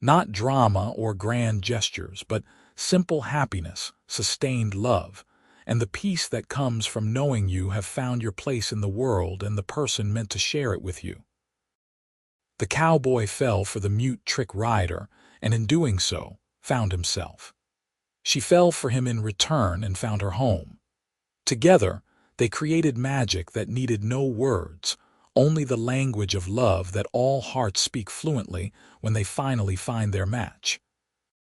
Speaker 1: Not drama or grand gestures, but simple happiness, sustained love, and the peace that comes from knowing you have found your place in the world and the person meant to share it with you. The cowboy fell for the mute trick rider, and in doing so, found himself. She fell for him in return and found her home. Together, they created magic that needed no words, only the language of love that all hearts speak fluently when they finally find their match.